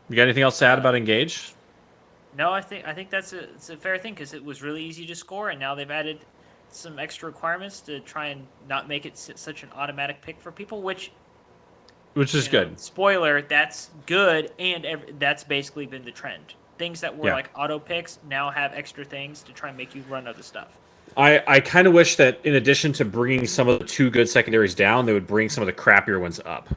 You got anything else to add about engage? No, I think it's a fair thing because it was really easy to score, and now they've added some extra requirements to try and not make it such an automatic pick for people, which is good. Spoiler, that's good, and that's basically been the trend. Things that were like auto picks now have extra things to try and make you run other stuff. I kind of wish that in addition to bringing some of the 2 good secondaries down, they would bring some of the crappier ones up.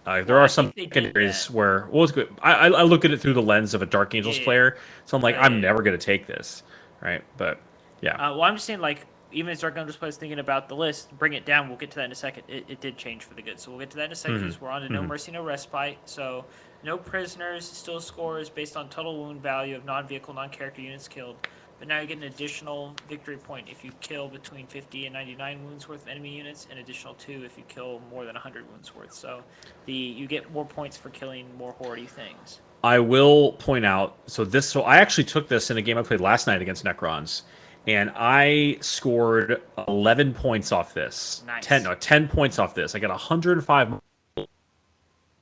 There are some secondaries where it's good. I look at it through the lens of a Dark Angels player, so I'm like, I'm never going to take this, right? But yeah. Well, I'm just saying, like, even as Dark Angels players thinking about the list, bring it down. We'll get to that in a second. It did change for the good, so we'll get to that in a second. Because we're on to No Mercy, No Respite. So no prisoners, still scores based on total wound value of non-vehicle, non-character units killed. But now you get an additional victory point if you kill between 50 and 99 wounds worth of enemy units, and additional 2 if you kill more than 100 wounds worth. So you get more points for killing more horde-y things. I will point out, so I actually took this in a game I played last night against Necrons, and I scored 11 points off this. Nice. 10 points off this. I got 105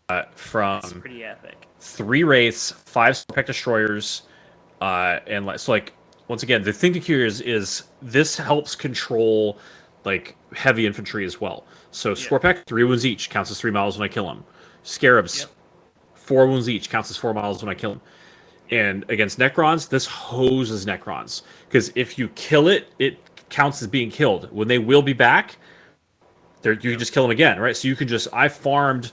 That's from pretty epic. 3 wraiths, 5 Spec destroyers, and so like once again, the thing to hear is this helps control like heavy infantry as well. So Yep. Scorpec, 3 wounds each, counts as 3 miles when I kill him. Scarabs, Yep. 4 wounds each, counts as 4 miles when I kill him. And against Necrons, this hoses Necrons. Because if you kill it, it counts as being killed. When they will be back, you can just kill them again, right? So you can just... I farmed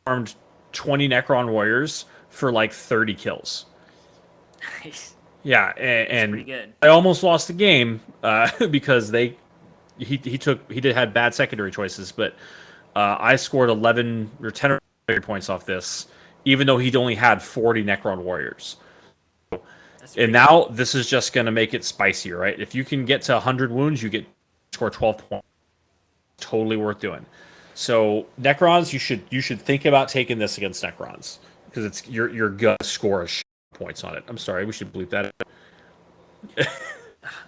20 Necron warriors for like 30 kills. Nice. Yeah, That's pretty and good. I almost lost the game because he had bad secondary choices, but I scored 11 or 10 points off this, even though he'd only had 40 Necron warriors. That's And pretty now this is just going to make it spicier, right? If you can get to 100 wounds, you score 12 points. Totally worth doing. So Necrons, you should think about taking this against Necrons because it's you're gonna score a points on it. I'm sorry, we should bleep that.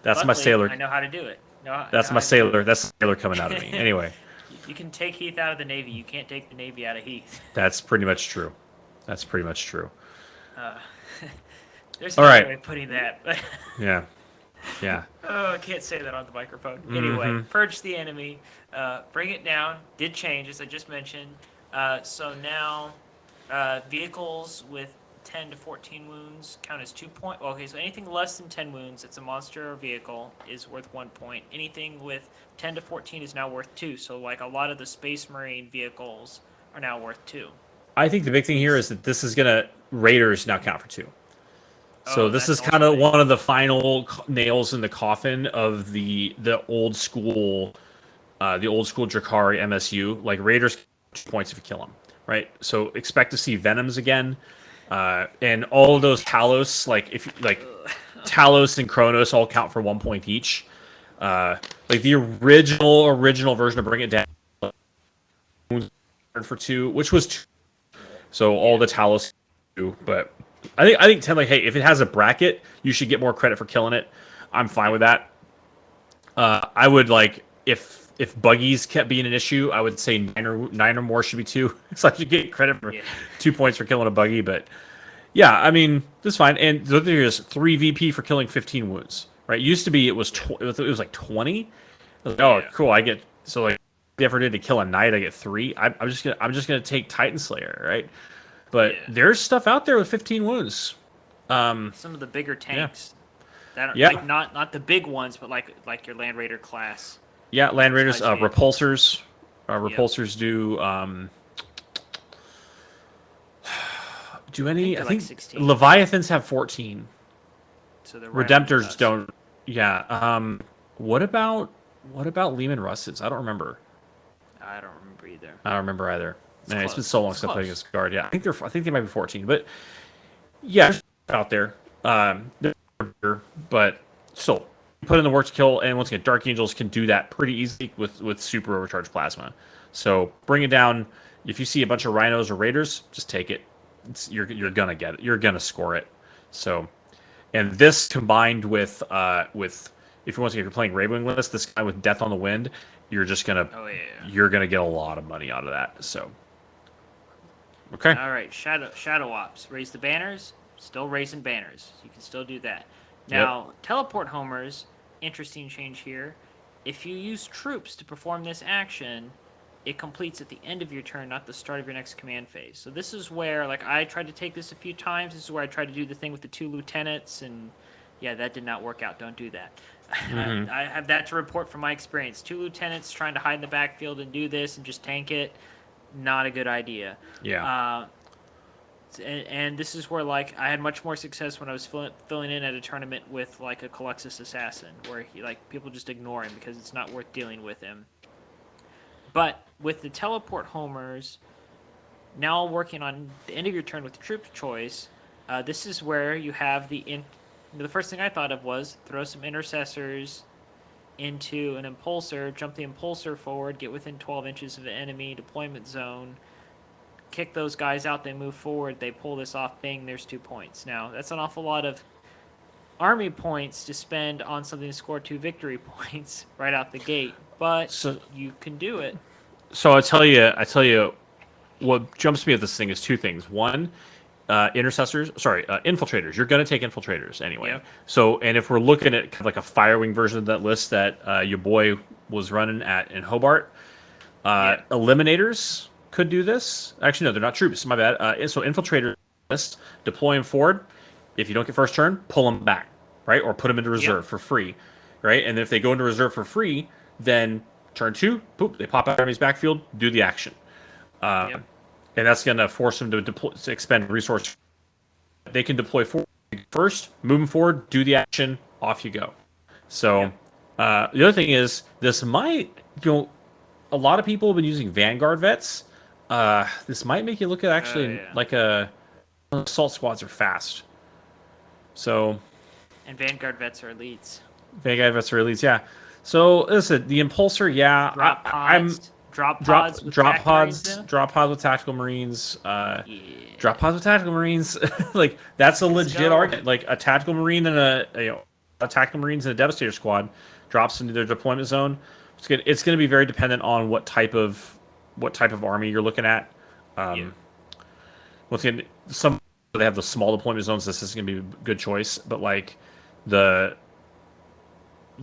That's my Luckily, sailor. I know how to do it. That's my sailor. That's the sailor coming out of me. Anyway, You can take Heath out of the Navy. You can't take the Navy out of Heath. that's pretty much true. That's pretty much true. There's All another right. way of putting that. But Yeah. Yeah. oh, I can't say that on the microphone. Anyway, purge the enemy, bring it down. Did change, as I just mentioned. So now vehicles with 10 to 14 wounds count as 2 points. Okay, so anything less than 10 wounds, it's a monster or vehicle, is worth 1 point. Anything with 10 to 14 is now worth 2. So like a lot of the Space Marine vehicles are now worth 2. I think the big thing here is that this is gonna Raiders now count for 2. So Oh, this that's is kind of also one of the final nails in the coffin of the old school Drakari MSU. Like Raiders 2 points if you kill them, right? So expect to see Venoms again, and all of those Talos. Like if Talos and Kronos all count for 1 point each. Like the original version of Bring It Down for 2, which was 2. So all the Talos 2, but. I think Tim, like, hey, if it has a bracket, you should get more credit for killing it. I'm fine with that. I would like if buggies kept being an issue, I would say 9 or more should be 2. So I should get credit for 2 points for killing a buggy. But yeah, I mean that's fine. And the other thing is 3 VP for killing 15 wounds. Right? Used to be it was like 20. Like, oh, cool. I get so like the effort did to kill a knight, I get 3. I'm just gonna take Titan Slayer, right? But there's stuff out there with 15 wounds. some of the bigger tanks. That are, Yeah. like not the big ones, but like your Land Raider class. Yeah, Land Raiders, Size repulsors. Repulsors do. Do any? I they're think like 16. Leviathans have 14. So they're Redemptors don't. Yeah. What about Lehman Russets? I don't remember. I don't remember either. I don't remember either. Man, it's been close. so long It's since I played close. against Guard. Yeah, I think they might be 14, but yeah, there's out there. But still, put in the work to kill, and once again, Dark Angels can do that pretty easily with super overcharged plasma. So bring it down. If you see a bunch of Rhinos or Raiders, just take it. You're gonna get it. You're gonna score it. So, and this combined with if you're playing Raven list, this guy with Death on the Wind, you're just gonna you're gonna get a lot of money out of that. So, okay. All right, Shadow Ops. Raise the banners. Still raising banners. You can still do that. Now, teleport homers. Interesting change here. If you use troops to perform this action, it completes at the end of your turn, not the start of your next command phase. So this is where, like, I tried to take this a few times. This is where I tried to do the thing with the 2 lieutenants, and yeah, that did not work out. Don't do that. I have that to report from my experience. 2 lieutenants trying to hide in the backfield and do this and just tank it, not a good idea. Yeah. And this is where, like, I had much more success when I was filling in at a tournament with, like, a Calyxus assassin, where people just ignore him because it's not worth dealing with him. But with the teleport homers, now working on the end of your turn with troop choice, this is where you have the first thing I thought of was throw some intercessors into an impulsor, jump the impulsor forward, get within 12 inches of the enemy deployment zone, kick those guys out, they move forward, they pull this off, bang, there's 2 points. Now, that's an awful lot of army points to spend on something to score 2 victory points right out the gate, but So, you can do it. so I tell you, what jumps me at this thing is two things. One, infiltrators. You're going to take infiltrators anyway. Yep. So, and if we're looking at kind of like a Firewing version of that list that your boy was running in Hobart, Eliminators could do this. Actually, no, they're not troops. My bad. So infiltrators list, deploy them forward. If you don't get first turn, pull them back, right? Or put them into reserve for free, right? And if they go into reserve for free, then turn 2, poop, they pop out of enemy's backfield, do the action. And that's going to force them to expend resource. They can deploy forward first, move them forward, do the action, off you go. So the other thing is, this might, a lot of people have been using Vanguard vets. This might make you look at actually like assault squads are fast. So, and Vanguard vets are elites. Vanguard vets are elites, yeah. So listen, the Impulsor, yeah, Drop pods with tactical marines. Drop pods with tactical marines. Like that's a legit argument. Like a tactical marine and a tactical marines and a Devastator squad drops into their deployment zone. It's going to be very dependent on what type of army you're looking at. Once again, some they have the small deployment zones. This is going to be a good choice, but like the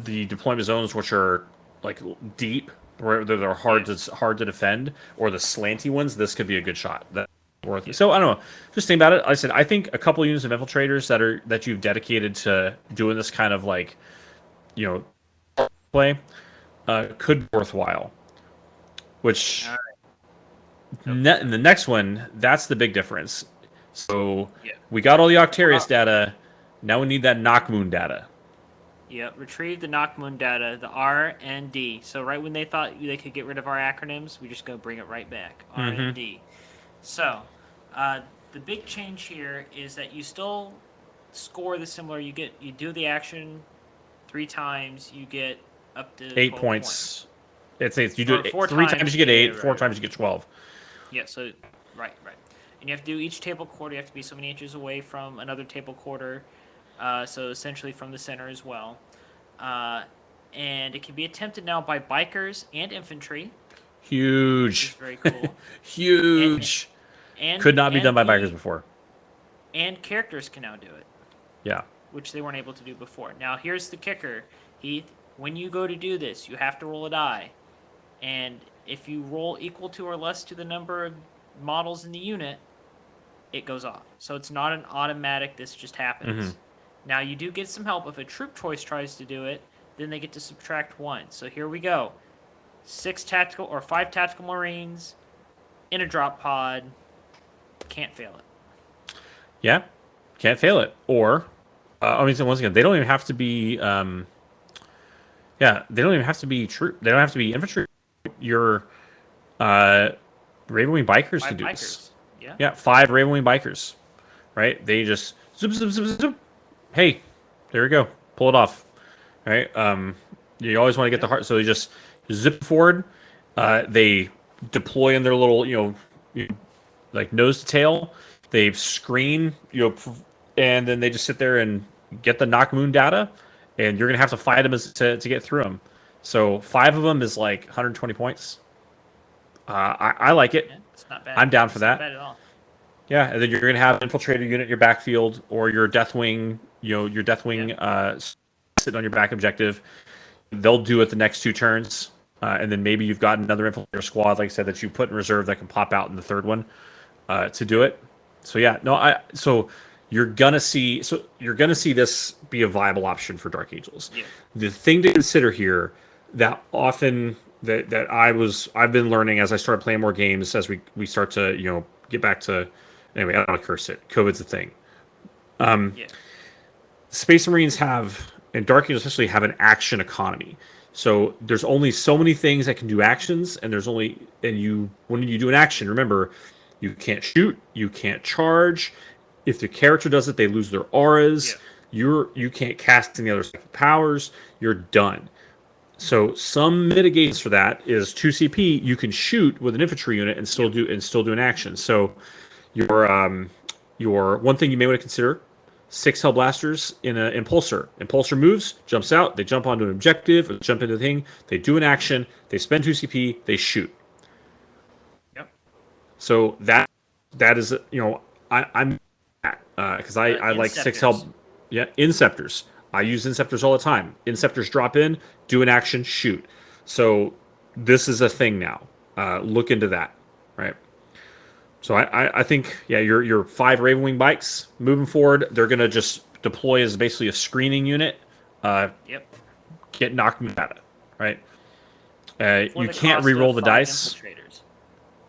deployment zones which are like deep, where they're hard to defend, or the slanty ones, this could be a good shot. That's worth it. So I don't know. Just think about it. I said I think a couple units of infiltrators that you've dedicated to doing this kind of like play could be worthwhile. Which in the next one, that's the big difference. So we got all the Octarius data. Now we need that Knockmoon data. Yep, retrieve the Knockmoon data, the R and D. So right when they thought they could get rid of our acronyms, we just go bring it right back. R and D. So the big change here is that you still score the similar. You do the action 3 times, you get up to 8 points. It's you do it 3 times, you get 8. 4 times you get 12. Yeah. So right. And you have to do each table quarter. You have to be so many inches away from another table quarter. So essentially from the center as well. And it can be attempted now by bikers and infantry. Huge. Which is very cool. Huge. And could not be done by bikers before. And characters can now do it. Yeah. Which they weren't able to do before. Now here's the kicker, Heath. When you go to do this, you have to roll a die. And if you roll equal to or less to the number of models in the unit, it goes off. So it's not an automatic, this just happens. Now you do get some help. If a troop choice tries to do it, then they get to subtract 1. So here we go. 5 tactical marines in a drop pod. Can't fail it. Yeah, can't fail it. Or, once again, they don't even have to be. They don't even have to be troop. They don't have to be infantry. Your Ravenwing bikers can do this. Yeah, 5 Ravenwing bikers. Right? They just zip. Hey, there we go. Pull it off. Right? You always want to get the heart, so they just zip forward. They deploy in their little, like nose to tail. They screen, and then they just sit there and get the Knockmoon data, and you're gonna have to fight them to get through them. So 5 of them is like 120 points. I like it. Yeah, it's not bad. I'm down for that. Not bad at all. Yeah, and then you're gonna have an infiltrator unit in your backfield, or your Deathwing, sitting on your back objective. They'll do it the next 2 turns, and then maybe you've got another infiltrator squad, like I said, that you put in reserve that can pop out in the 3rd one to do it. So yeah, so you're gonna see this be a viable option for Dark Angels. Yeah. The thing to consider here that often that I've been learning as I started playing more games, as we start to get back to, anyway, I don't want to curse it. COVID's a thing. Space Marines and Dark Angels especially have an action economy. So there's only so many things that can do actions, and when you do an action, remember, you can't shoot, you can't charge. If the character does it, they lose their auras. Yeah. You can't cast any other powers. You're done. So some mitigations for that is 2 CP. You can shoot with an infantry unit and still do an action. So your one thing you may want to consider, 6 Hellblasters in an Impulsor. Impulsor moves, jumps out, they jump onto an objective, or jump into the thing, they do an action, they spend 2 CP, they shoot. Yep. So that is, I'm because I like 6 Inceptors. Inceptors. I use Inceptors all the time. Inceptors drop in, do an action, shoot. So this is a thing now. Look into that, right? So I think, yeah, your 5 Ravenwing bikes moving forward, they're gonna just deploy as basically a screening unit. Yep. Get knocked at it, right? For You the can't cost re-roll of the 5 dice. Infiltrators.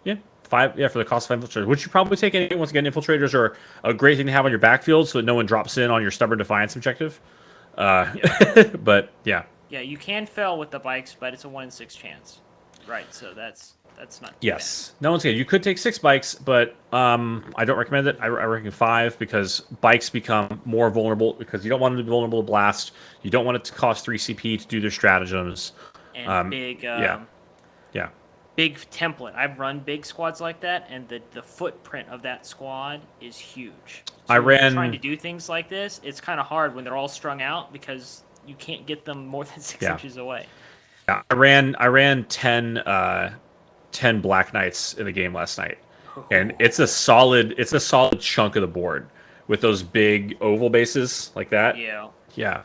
Yeah, 5. Yeah, for the cost of infiltrators, which you probably take any. Once again, infiltrators are a great thing to have on your backfield, so that no one drops in on your stubborn defiance objective. But yeah, Yeah, you can fail with the bikes, but it's a 1 in 6 chance. Right, so that's not too yes. No one's good. You could take 6 bikes, but I don't recommend it. I recommend 5 because bikes become more vulnerable because you don't want them to be vulnerable to blast. You don't want it to cost 3 CP to do their stratagems. bad. And Yeah. big template. I've run big squads like that, and the footprint of that squad is huge. So when you're trying to do things like this, it's kind of hard when they're all strung out because you can't get them more than 6 inches away. Yeah, I ran 10 Black Knights in the game last night, and it's a solid chunk of the board with those big oval bases like that. Yeah.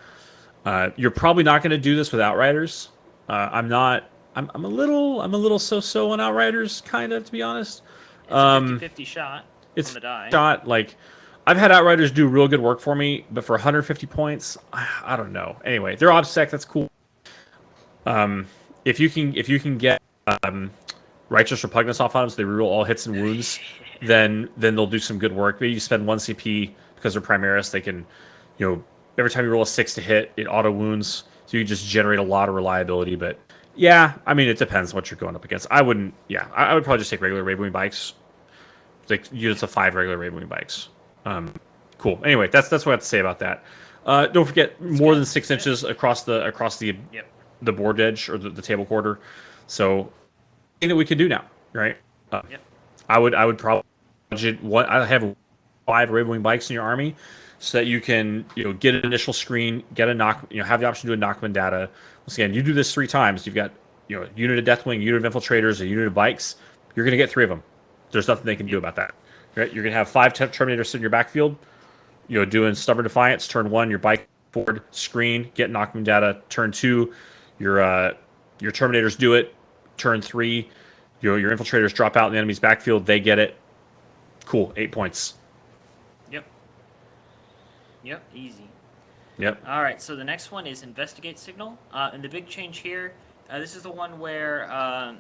You're probably not going to do this with Outriders. I'm a little so on Outriders, kind of, to be honest. It's a 50-50 shot It's on the die. shot like I've had Outriders do real good work for me, but for 150 points, I don't know. Anyway, they're obsec. That's cool. If you can get Righteous Repugnance off on them, so they reroll all hits and wounds, then they'll do some good work. Maybe you spend 1 CP because they're Primaris. They can, every time you roll a 6 to hit, it auto wounds, so you just generate a lot of reliability. But yeah, I mean, it depends what you're going up against. I wouldn't. Yeah, I would probably just take regular Ravenwing bikes, like units of 5 regular Ravenwing bikes. Cool. Anyway, that's what I have to say about that. Don't forget more than 6 inches across the board edge or the table quarter. So, thing that we can do now, right? I would probably budget I have 5 Ravenwing bikes in your army, so that you can get an initial screen, get a knock, have the option to do a knockman data. Once again, you do this 3 times. You've got a unit of Deathwing, unit of Infiltrators, a unit of bikes. You're going to get 3 of them. There's nothing they can do about that. Right? You're going to have 5 Terminators sitting in your backfield. Doing Stubborn Defiance. Turn 1, your bike forward, screen, get knockman data. Turn 2, your Terminators do it. Turn 3, your Infiltrators drop out in the enemy's backfield. They get it. Cool. 8 points. Yep, easy. Yep. All right, so the next one is Investigate Signal. And the big change here, this is the one where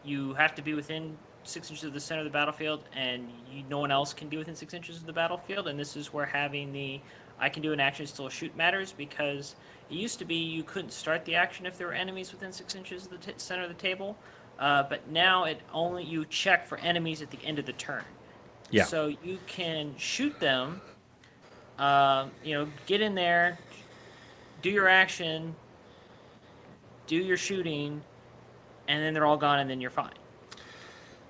you have to be within 6 inches of the center of the battlefield, and no one else can be within 6 inches of the battlefield. And this is where having the I can do an action still shoot matters, because it used to be you couldn't start the action if there were enemies within 6 inches of the center of the table. But now you check for enemies at the end of the turn. Yeah. So you can shoot them. Get in there, do your action, do your shooting, and then they're all gone, and then you're fine.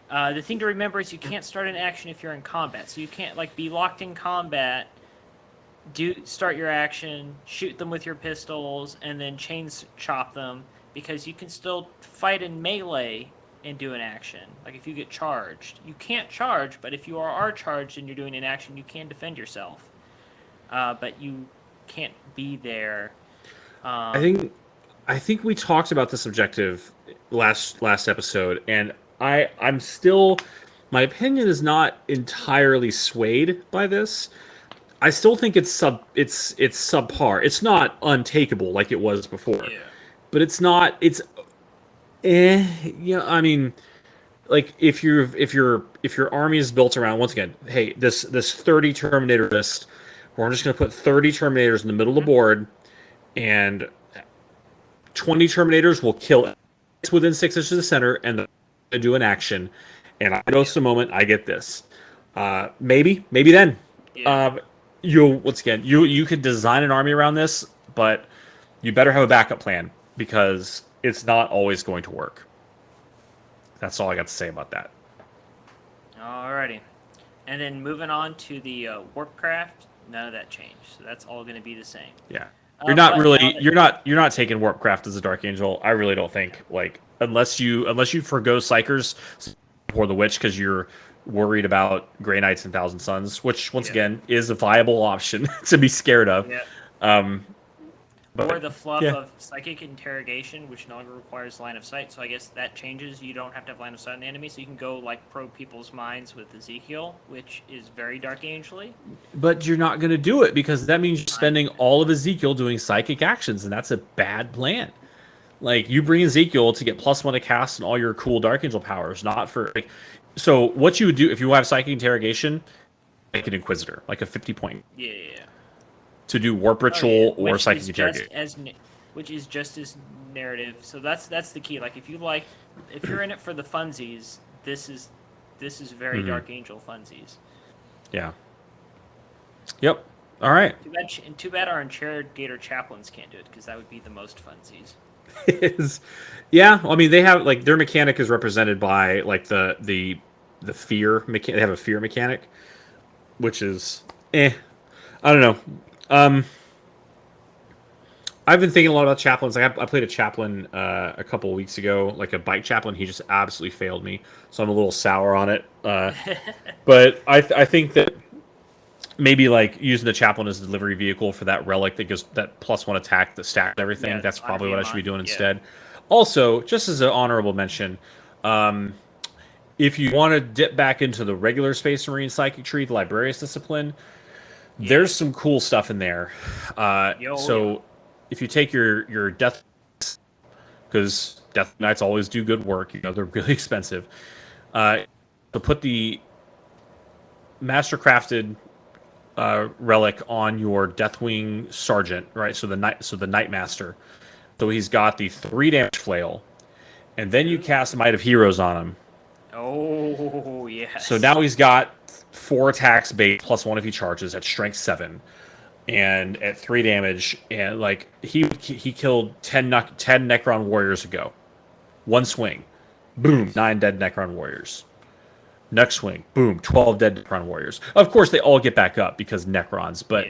The thing to remember is you can't start an action if you're in combat, so you can't be locked in combat, start your action, shoot them with your pistols, and then chains chop them, because you can still fight in melee and do an action. Like if you get charged, you can't charge, but if you are charged and you're doing an action, you can defend yourself. But you can't be there. I think we talked about this objective last episode, and I'm still, my opinion is not entirely swayed by this. I still think it's subpar. It's not untakeable like it was before, but it's not. It's I mean, like if your army is built around, once again, hey, this 30 Terminator list. We're just going to put 30 Terminators in the middle of the board, and 20 Terminators will kill within 6 inches of the center, and they're going to do an action. And I notice the moment I get this. Maybe then. Yeah. Once again, you could design an army around this, but you better have a backup plan, because it's not always going to work. That's all I got to say about that. Alrighty. And then moving on to the Warpcraft None of that changed. So that's all going to be the same. Yeah. You're not But really now that- you're not taking Warpcraft as a Dark Angel. I really don't think, like, unless you forgo Psychers for the Witch because you're worried about Grey Knights and Thousand Suns, which once again is a viable option to be scared of. Yeah. Um, but Or the fluff yeah. of Psychic Interrogation, which no longer requires line of sight. So I guess that changes. You don't have to have line of sight on the enemy, so you can go like probe people's minds with Ezekiel, which is very Dark Angel-y. But you're not going to do it because that means you're spending all of Ezekiel doing psychic actions, and that's a bad plan. Like, you bring Ezekiel to get +1 to cast and all your cool Dark Angel powers, not for... Like, so what you would do if you have Psychic Interrogation, like an Inquisitor, like a 50-point. Yeah. To do Warp Ritual or Which Psychic is Interrogation. which is just as narrative. So that's the key. Like if you're in it for the funsies, this is very Dark Angel funsies. Yeah. Yep. All right. Too bad our Interrogator Chaplains can't do it, because that would be the most funsies. Yeah, I mean, they have, like, their mechanic is represented by, like, the fear mechanic. They have a fear mechanic, which is I don't know. I've been thinking a lot about chaplains. Like, I played a chaplain a couple of weeks ago, like a bike chaplain. He just absolutely failed me, so I'm a little sour on it. But I think that maybe, like, using the chaplain as a delivery vehicle for that relic that gives that +1 attack, that stacks everything. Yeah, That's probably what I should be doing yeah. instead. Also, just as an honorable mention, if you want to dip back into the regular Space Marine Psychic Tree, the Librarius Discipline, there's some cool stuff in there. If you take your Death, because Death Knights always do good work, you know, they're really expensive. To put the Mastercrafted relic on your Deathwing Sergeant, right? So the Night Master. So he's got the 3 damage flail, and then you cast Might of Heroes on him. Oh yes. So now he's got 4 attacks bait +1 if he charges at strength 7, and at 3 damage. And like he killed 10 Necron warriors ago. One swing, boom, 9 dead Necron warriors. Next swing, boom, 12 dead Necron warriors. Of course, they all get back up because Necrons, but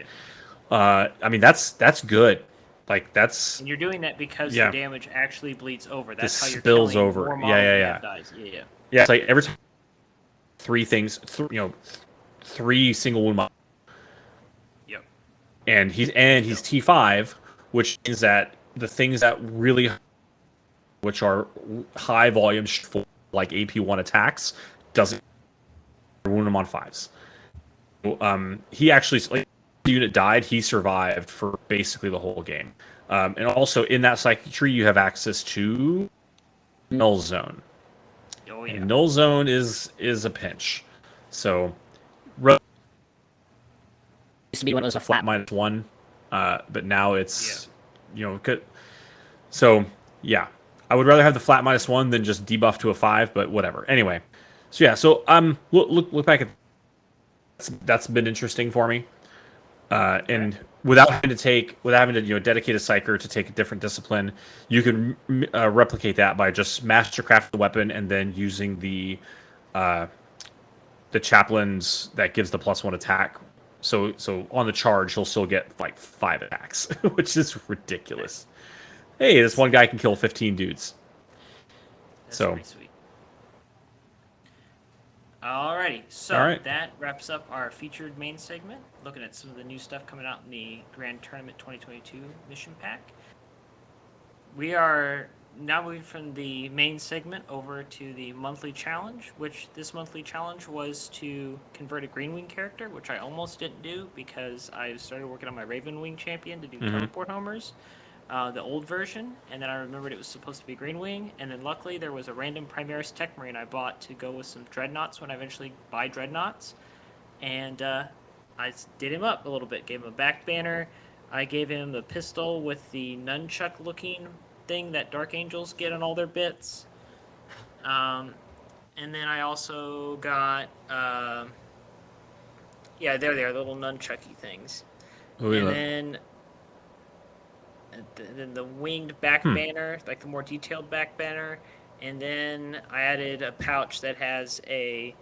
I mean, that's good. Like, that's... And you're doing that because the damage actually bleeds over. That's how you're spills killing over. more models than that dies. Yeah. Yeah, it's like every time 3 things, 3 single wound models. Yep. And he's T5, which is that the things that really, which are high volume, like AP1 attacks, doesn't wound him on 5s. He actually, like, the unit died, he survived for basically the whole game. And also in that Psychic Tree, you have access to Null Zone. Oh yeah. And Null Zone is a pinch. So used to be when it was a flat -1, but now it's good. So yeah, I would rather have the flat -1 than just debuff to a 5, but whatever. Anyway, so yeah, so look back at that's been interesting for me. And without having to dedicate a psyker to take a different discipline, you can replicate that by just mastercraft the weapon and then using the chaplains that gives the +1 attack. So on the charge, he'll still get like 5 attacks, which is ridiculous. Hey, this one guy can kill 15 dudes. That's pretty sweet. Alrighty, so that wraps up our featured main segment, looking at some of the new stuff coming out in the Grand Tournament 2022 mission pack. We are now moving from the main segment over to the monthly challenge, which this monthly challenge was to convert a Green Wing character, which I almost didn't do because I started working on my Raven Wing champion to do teleport homers. The old version, and then I remembered it was supposed to be Green Wing, and then luckily there was a random Primaris Tech Marine I bought to go with some Dreadnoughts when I eventually buy Dreadnoughts, and I did him up a little bit, gave him a back banner, I gave him the pistol with the nunchuck looking thing that Dark Angels get on all their bits, and then I also got, there they are, the little nunchucky things, then the winged back banner, like the more detailed back banner, and then I added a pouch that has a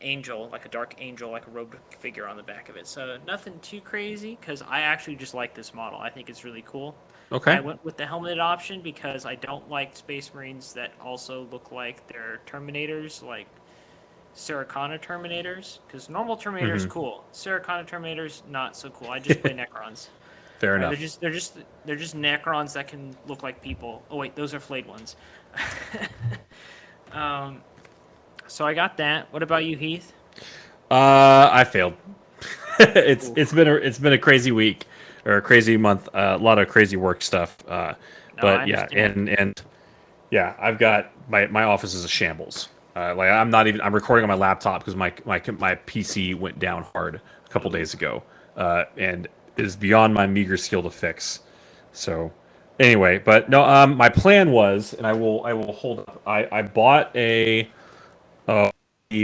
angel, like a dark angel, like a robed figure on the back of it. So nothing too crazy, because I actually just like this model. I think it's really cool. I Okay. went with the helmeted option because I don't like Space Marines that also look like they're Terminators, like Saracana Terminators. Because normal Terminators Hmm. cool, Saracana Terminators not so cool. I just play Necrons. Fair All right, enough. they're just Necrons that can look like people. Oh wait, those are flayed ones. um, so I got that. What about you, Heath? I failed. It's Oof. been a crazy week or a crazy month. A lot of crazy work stuff. No, I But yeah, understand. and yeah, I've got my office is a shambles. Like I'm recording on my laptop because my PC went down hard a couple Ooh. days ago, and is beyond my meager skill to fix. So anyway, but no, my plan was, and I will hold up. I bought the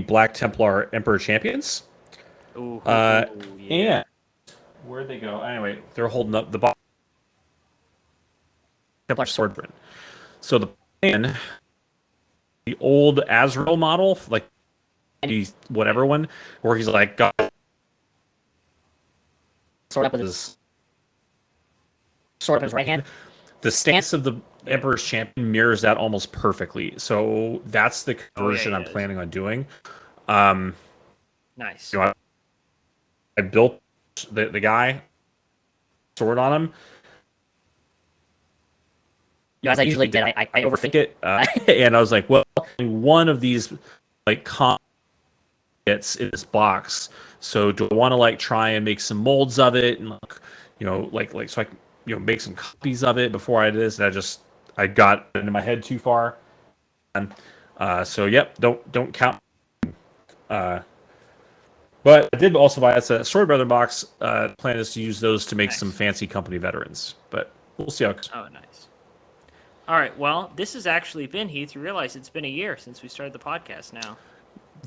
Black Templar Emperor Champions, Ooh, ooh, uh, ooh, yeah. and where'd they go? Anyway, they're holding up the Black Templar Swordman. So the plan, the old Azrael model, like the whatever one, where he's like got sword up with his right hand. The stance of the Yeah. Emperor's Champion mirrors that almost perfectly. So that's the Oh yeah, conversion he I'm does. planning on doing. Um, Nice. you know, I built the guy sword on him. You know, as I usually did, I overthink it, and I was like, well, one of these like gets in this box. So do I want to like try and make some molds of it and like, like so I can make some copies of it before I did this? And I got into my head too far. And so yep, don't count. Uh, but I did also buy that's a Sword Brother box. Plan is to use those to make some Nice. fancy company veterans, but we'll see how it goes. Oh, nice. All right. Well, this has actually been Heath. You realize it's been a year since we started the podcast now.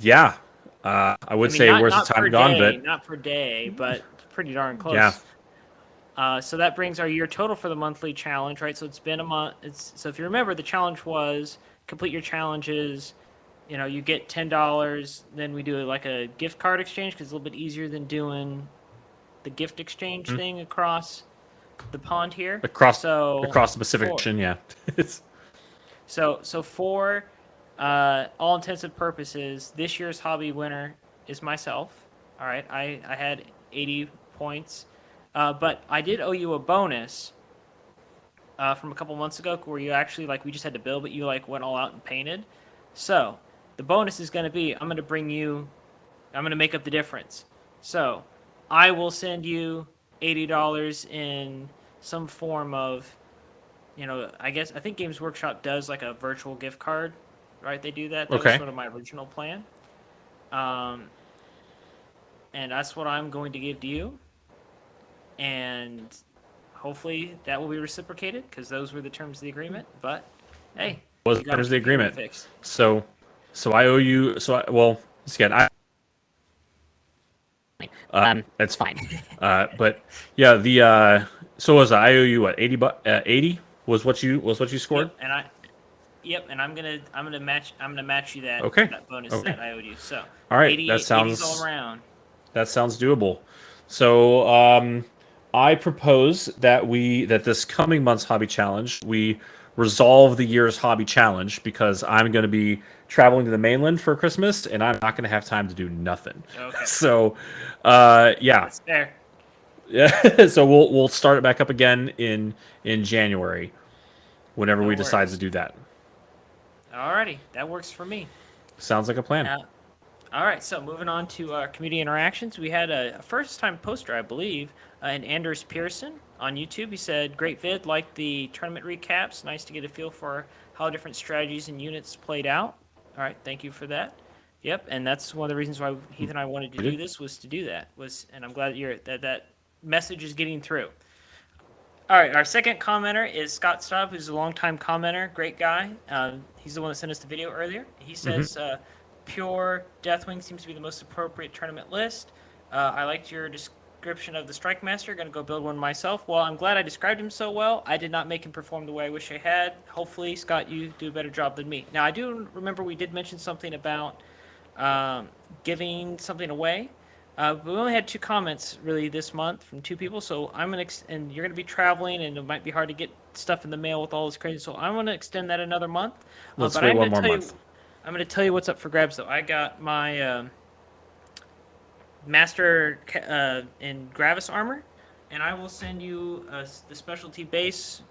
Yeah, I I would mean, say not where's the not per time gone, day, but not per day, but pretty darn yeah, close. So that brings our year total for the monthly challenge, right? So it's been a month. So if you remember, the challenge was complete your challenges. You know, you get $10. Then we do like a gift card exchange because it's a little bit easier than doing the gift exchange hmm, thing across the pond here. across So across the Pacific for Ocean, yeah, it's for all intensive purposes, this year's hobby winner is myself. All right, I had 80 points, but I did owe you a bonus from a couple months ago where you actually like we just had to build, but you like went all out and painted. So the bonus is going to be I'm going to make up the difference. So I will send you $80 in some form of I think Games Workshop does like a virtual gift card, right? They do that. That was okay. sort of my original plan. Um, and that's what I'm going to give to you. And hopefully that will be reciprocated because those were the terms of the agreement. But hey, Was you got to there's the keep getting it agreement. fixed. So, I owe you. Well, again, that's fine. But yeah, the so was I owe you what 80 was what you scored. And I'm gonna match you Okay. that bonus Okay. that I owed you. So All right. 80's all around. That sounds doable. So I propose that this coming month's hobby challenge we resolve the year's hobby challenge because I'm going to be traveling to the mainland for Christmas and I'm not going to have time to do nothing. Okay, So yeah, that's fair. yeah. So we'll start it back up again in January whenever we No decide to worries. do that. Alrighty, that works for me. Sounds like a plan. Uh, all right, so moving on to our community interactions, we had a first-time poster, I believe, and Anders Pearson on YouTube. He said, "Great vid, like the tournament recaps. Nice to get a feel for how different strategies and units played out." All right, thank you for that. Yep, and that's one of the reasons why Heath and I wanted to do this was to do that. And I'm glad that message is getting through. All right, our second commenter is Scott Stubb, who's a longtime commenter, great guy. He's the one that sent us the video earlier. He says, "Pure Deathwing seems to be the most appropriate tournament list. I liked your description of the Strike Master. Going to go build one myself. Well, I'm glad I described him so well. I did not make him perform the way I wish I had. Hopefully, Scott, you do a better job than me. Now, I do remember we did mention something about giving something away. We only had 2 comments really this month from 2 people, so I'm gonna and you're gonna be traveling, and it might be hard to get stuff in the mail with all this crazy. So I'm gonna extend that another month. Let's But wait I'm one gonna more tell month. you, I'm gonna tell you what's up for grabs though. I got my Master in Gravis armor, and I will send you the specialty base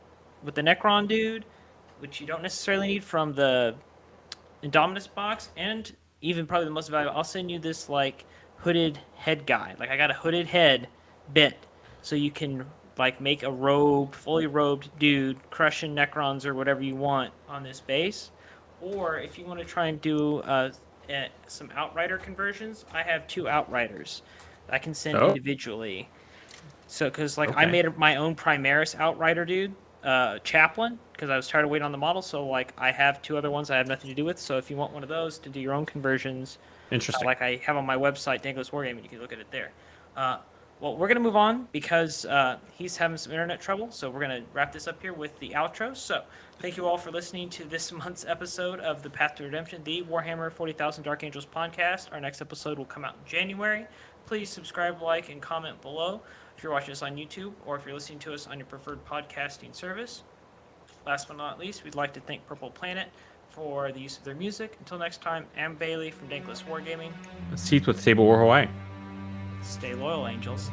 with the Necron dude, which you don't necessarily need from the Indominus box, and even probably the most valuable, I'll send you this like hooded head guy. Like I got a hooded head bit, so you can like make a robed, fully robed dude crushing Necrons or whatever you want on this base. Or if you want to try and do some Outrider conversions, I have 2 Outriders I can send Oh, individually. So, because like I okay. made my own Primaris Outrider dude, Chaplain, because I was tired of waiting on the model. So like I have 2 other ones I have nothing to do with. So if you want one of those to do your own conversions, Interesting. like I have on my website, Dank's Wargaming, you can look at it there. Well, we're gonna move on because he's having some internet trouble. So we're gonna wrap this up here with the outro. So thank you all for listening to this month's episode of the Path to Redemption, the Warhammer 40,000 Dark Angels podcast. Our next episode will come out in January. Please subscribe, like, and comment below if you're watching us on YouTube or if you're listening to us on your preferred podcasting service. Last but not least, we'd like to thank Purple Planet for the use of their music. Until next time, I'm Bailey from Dankless Wargaming. Heath with Table War Hawaii. Stay loyal, Angels.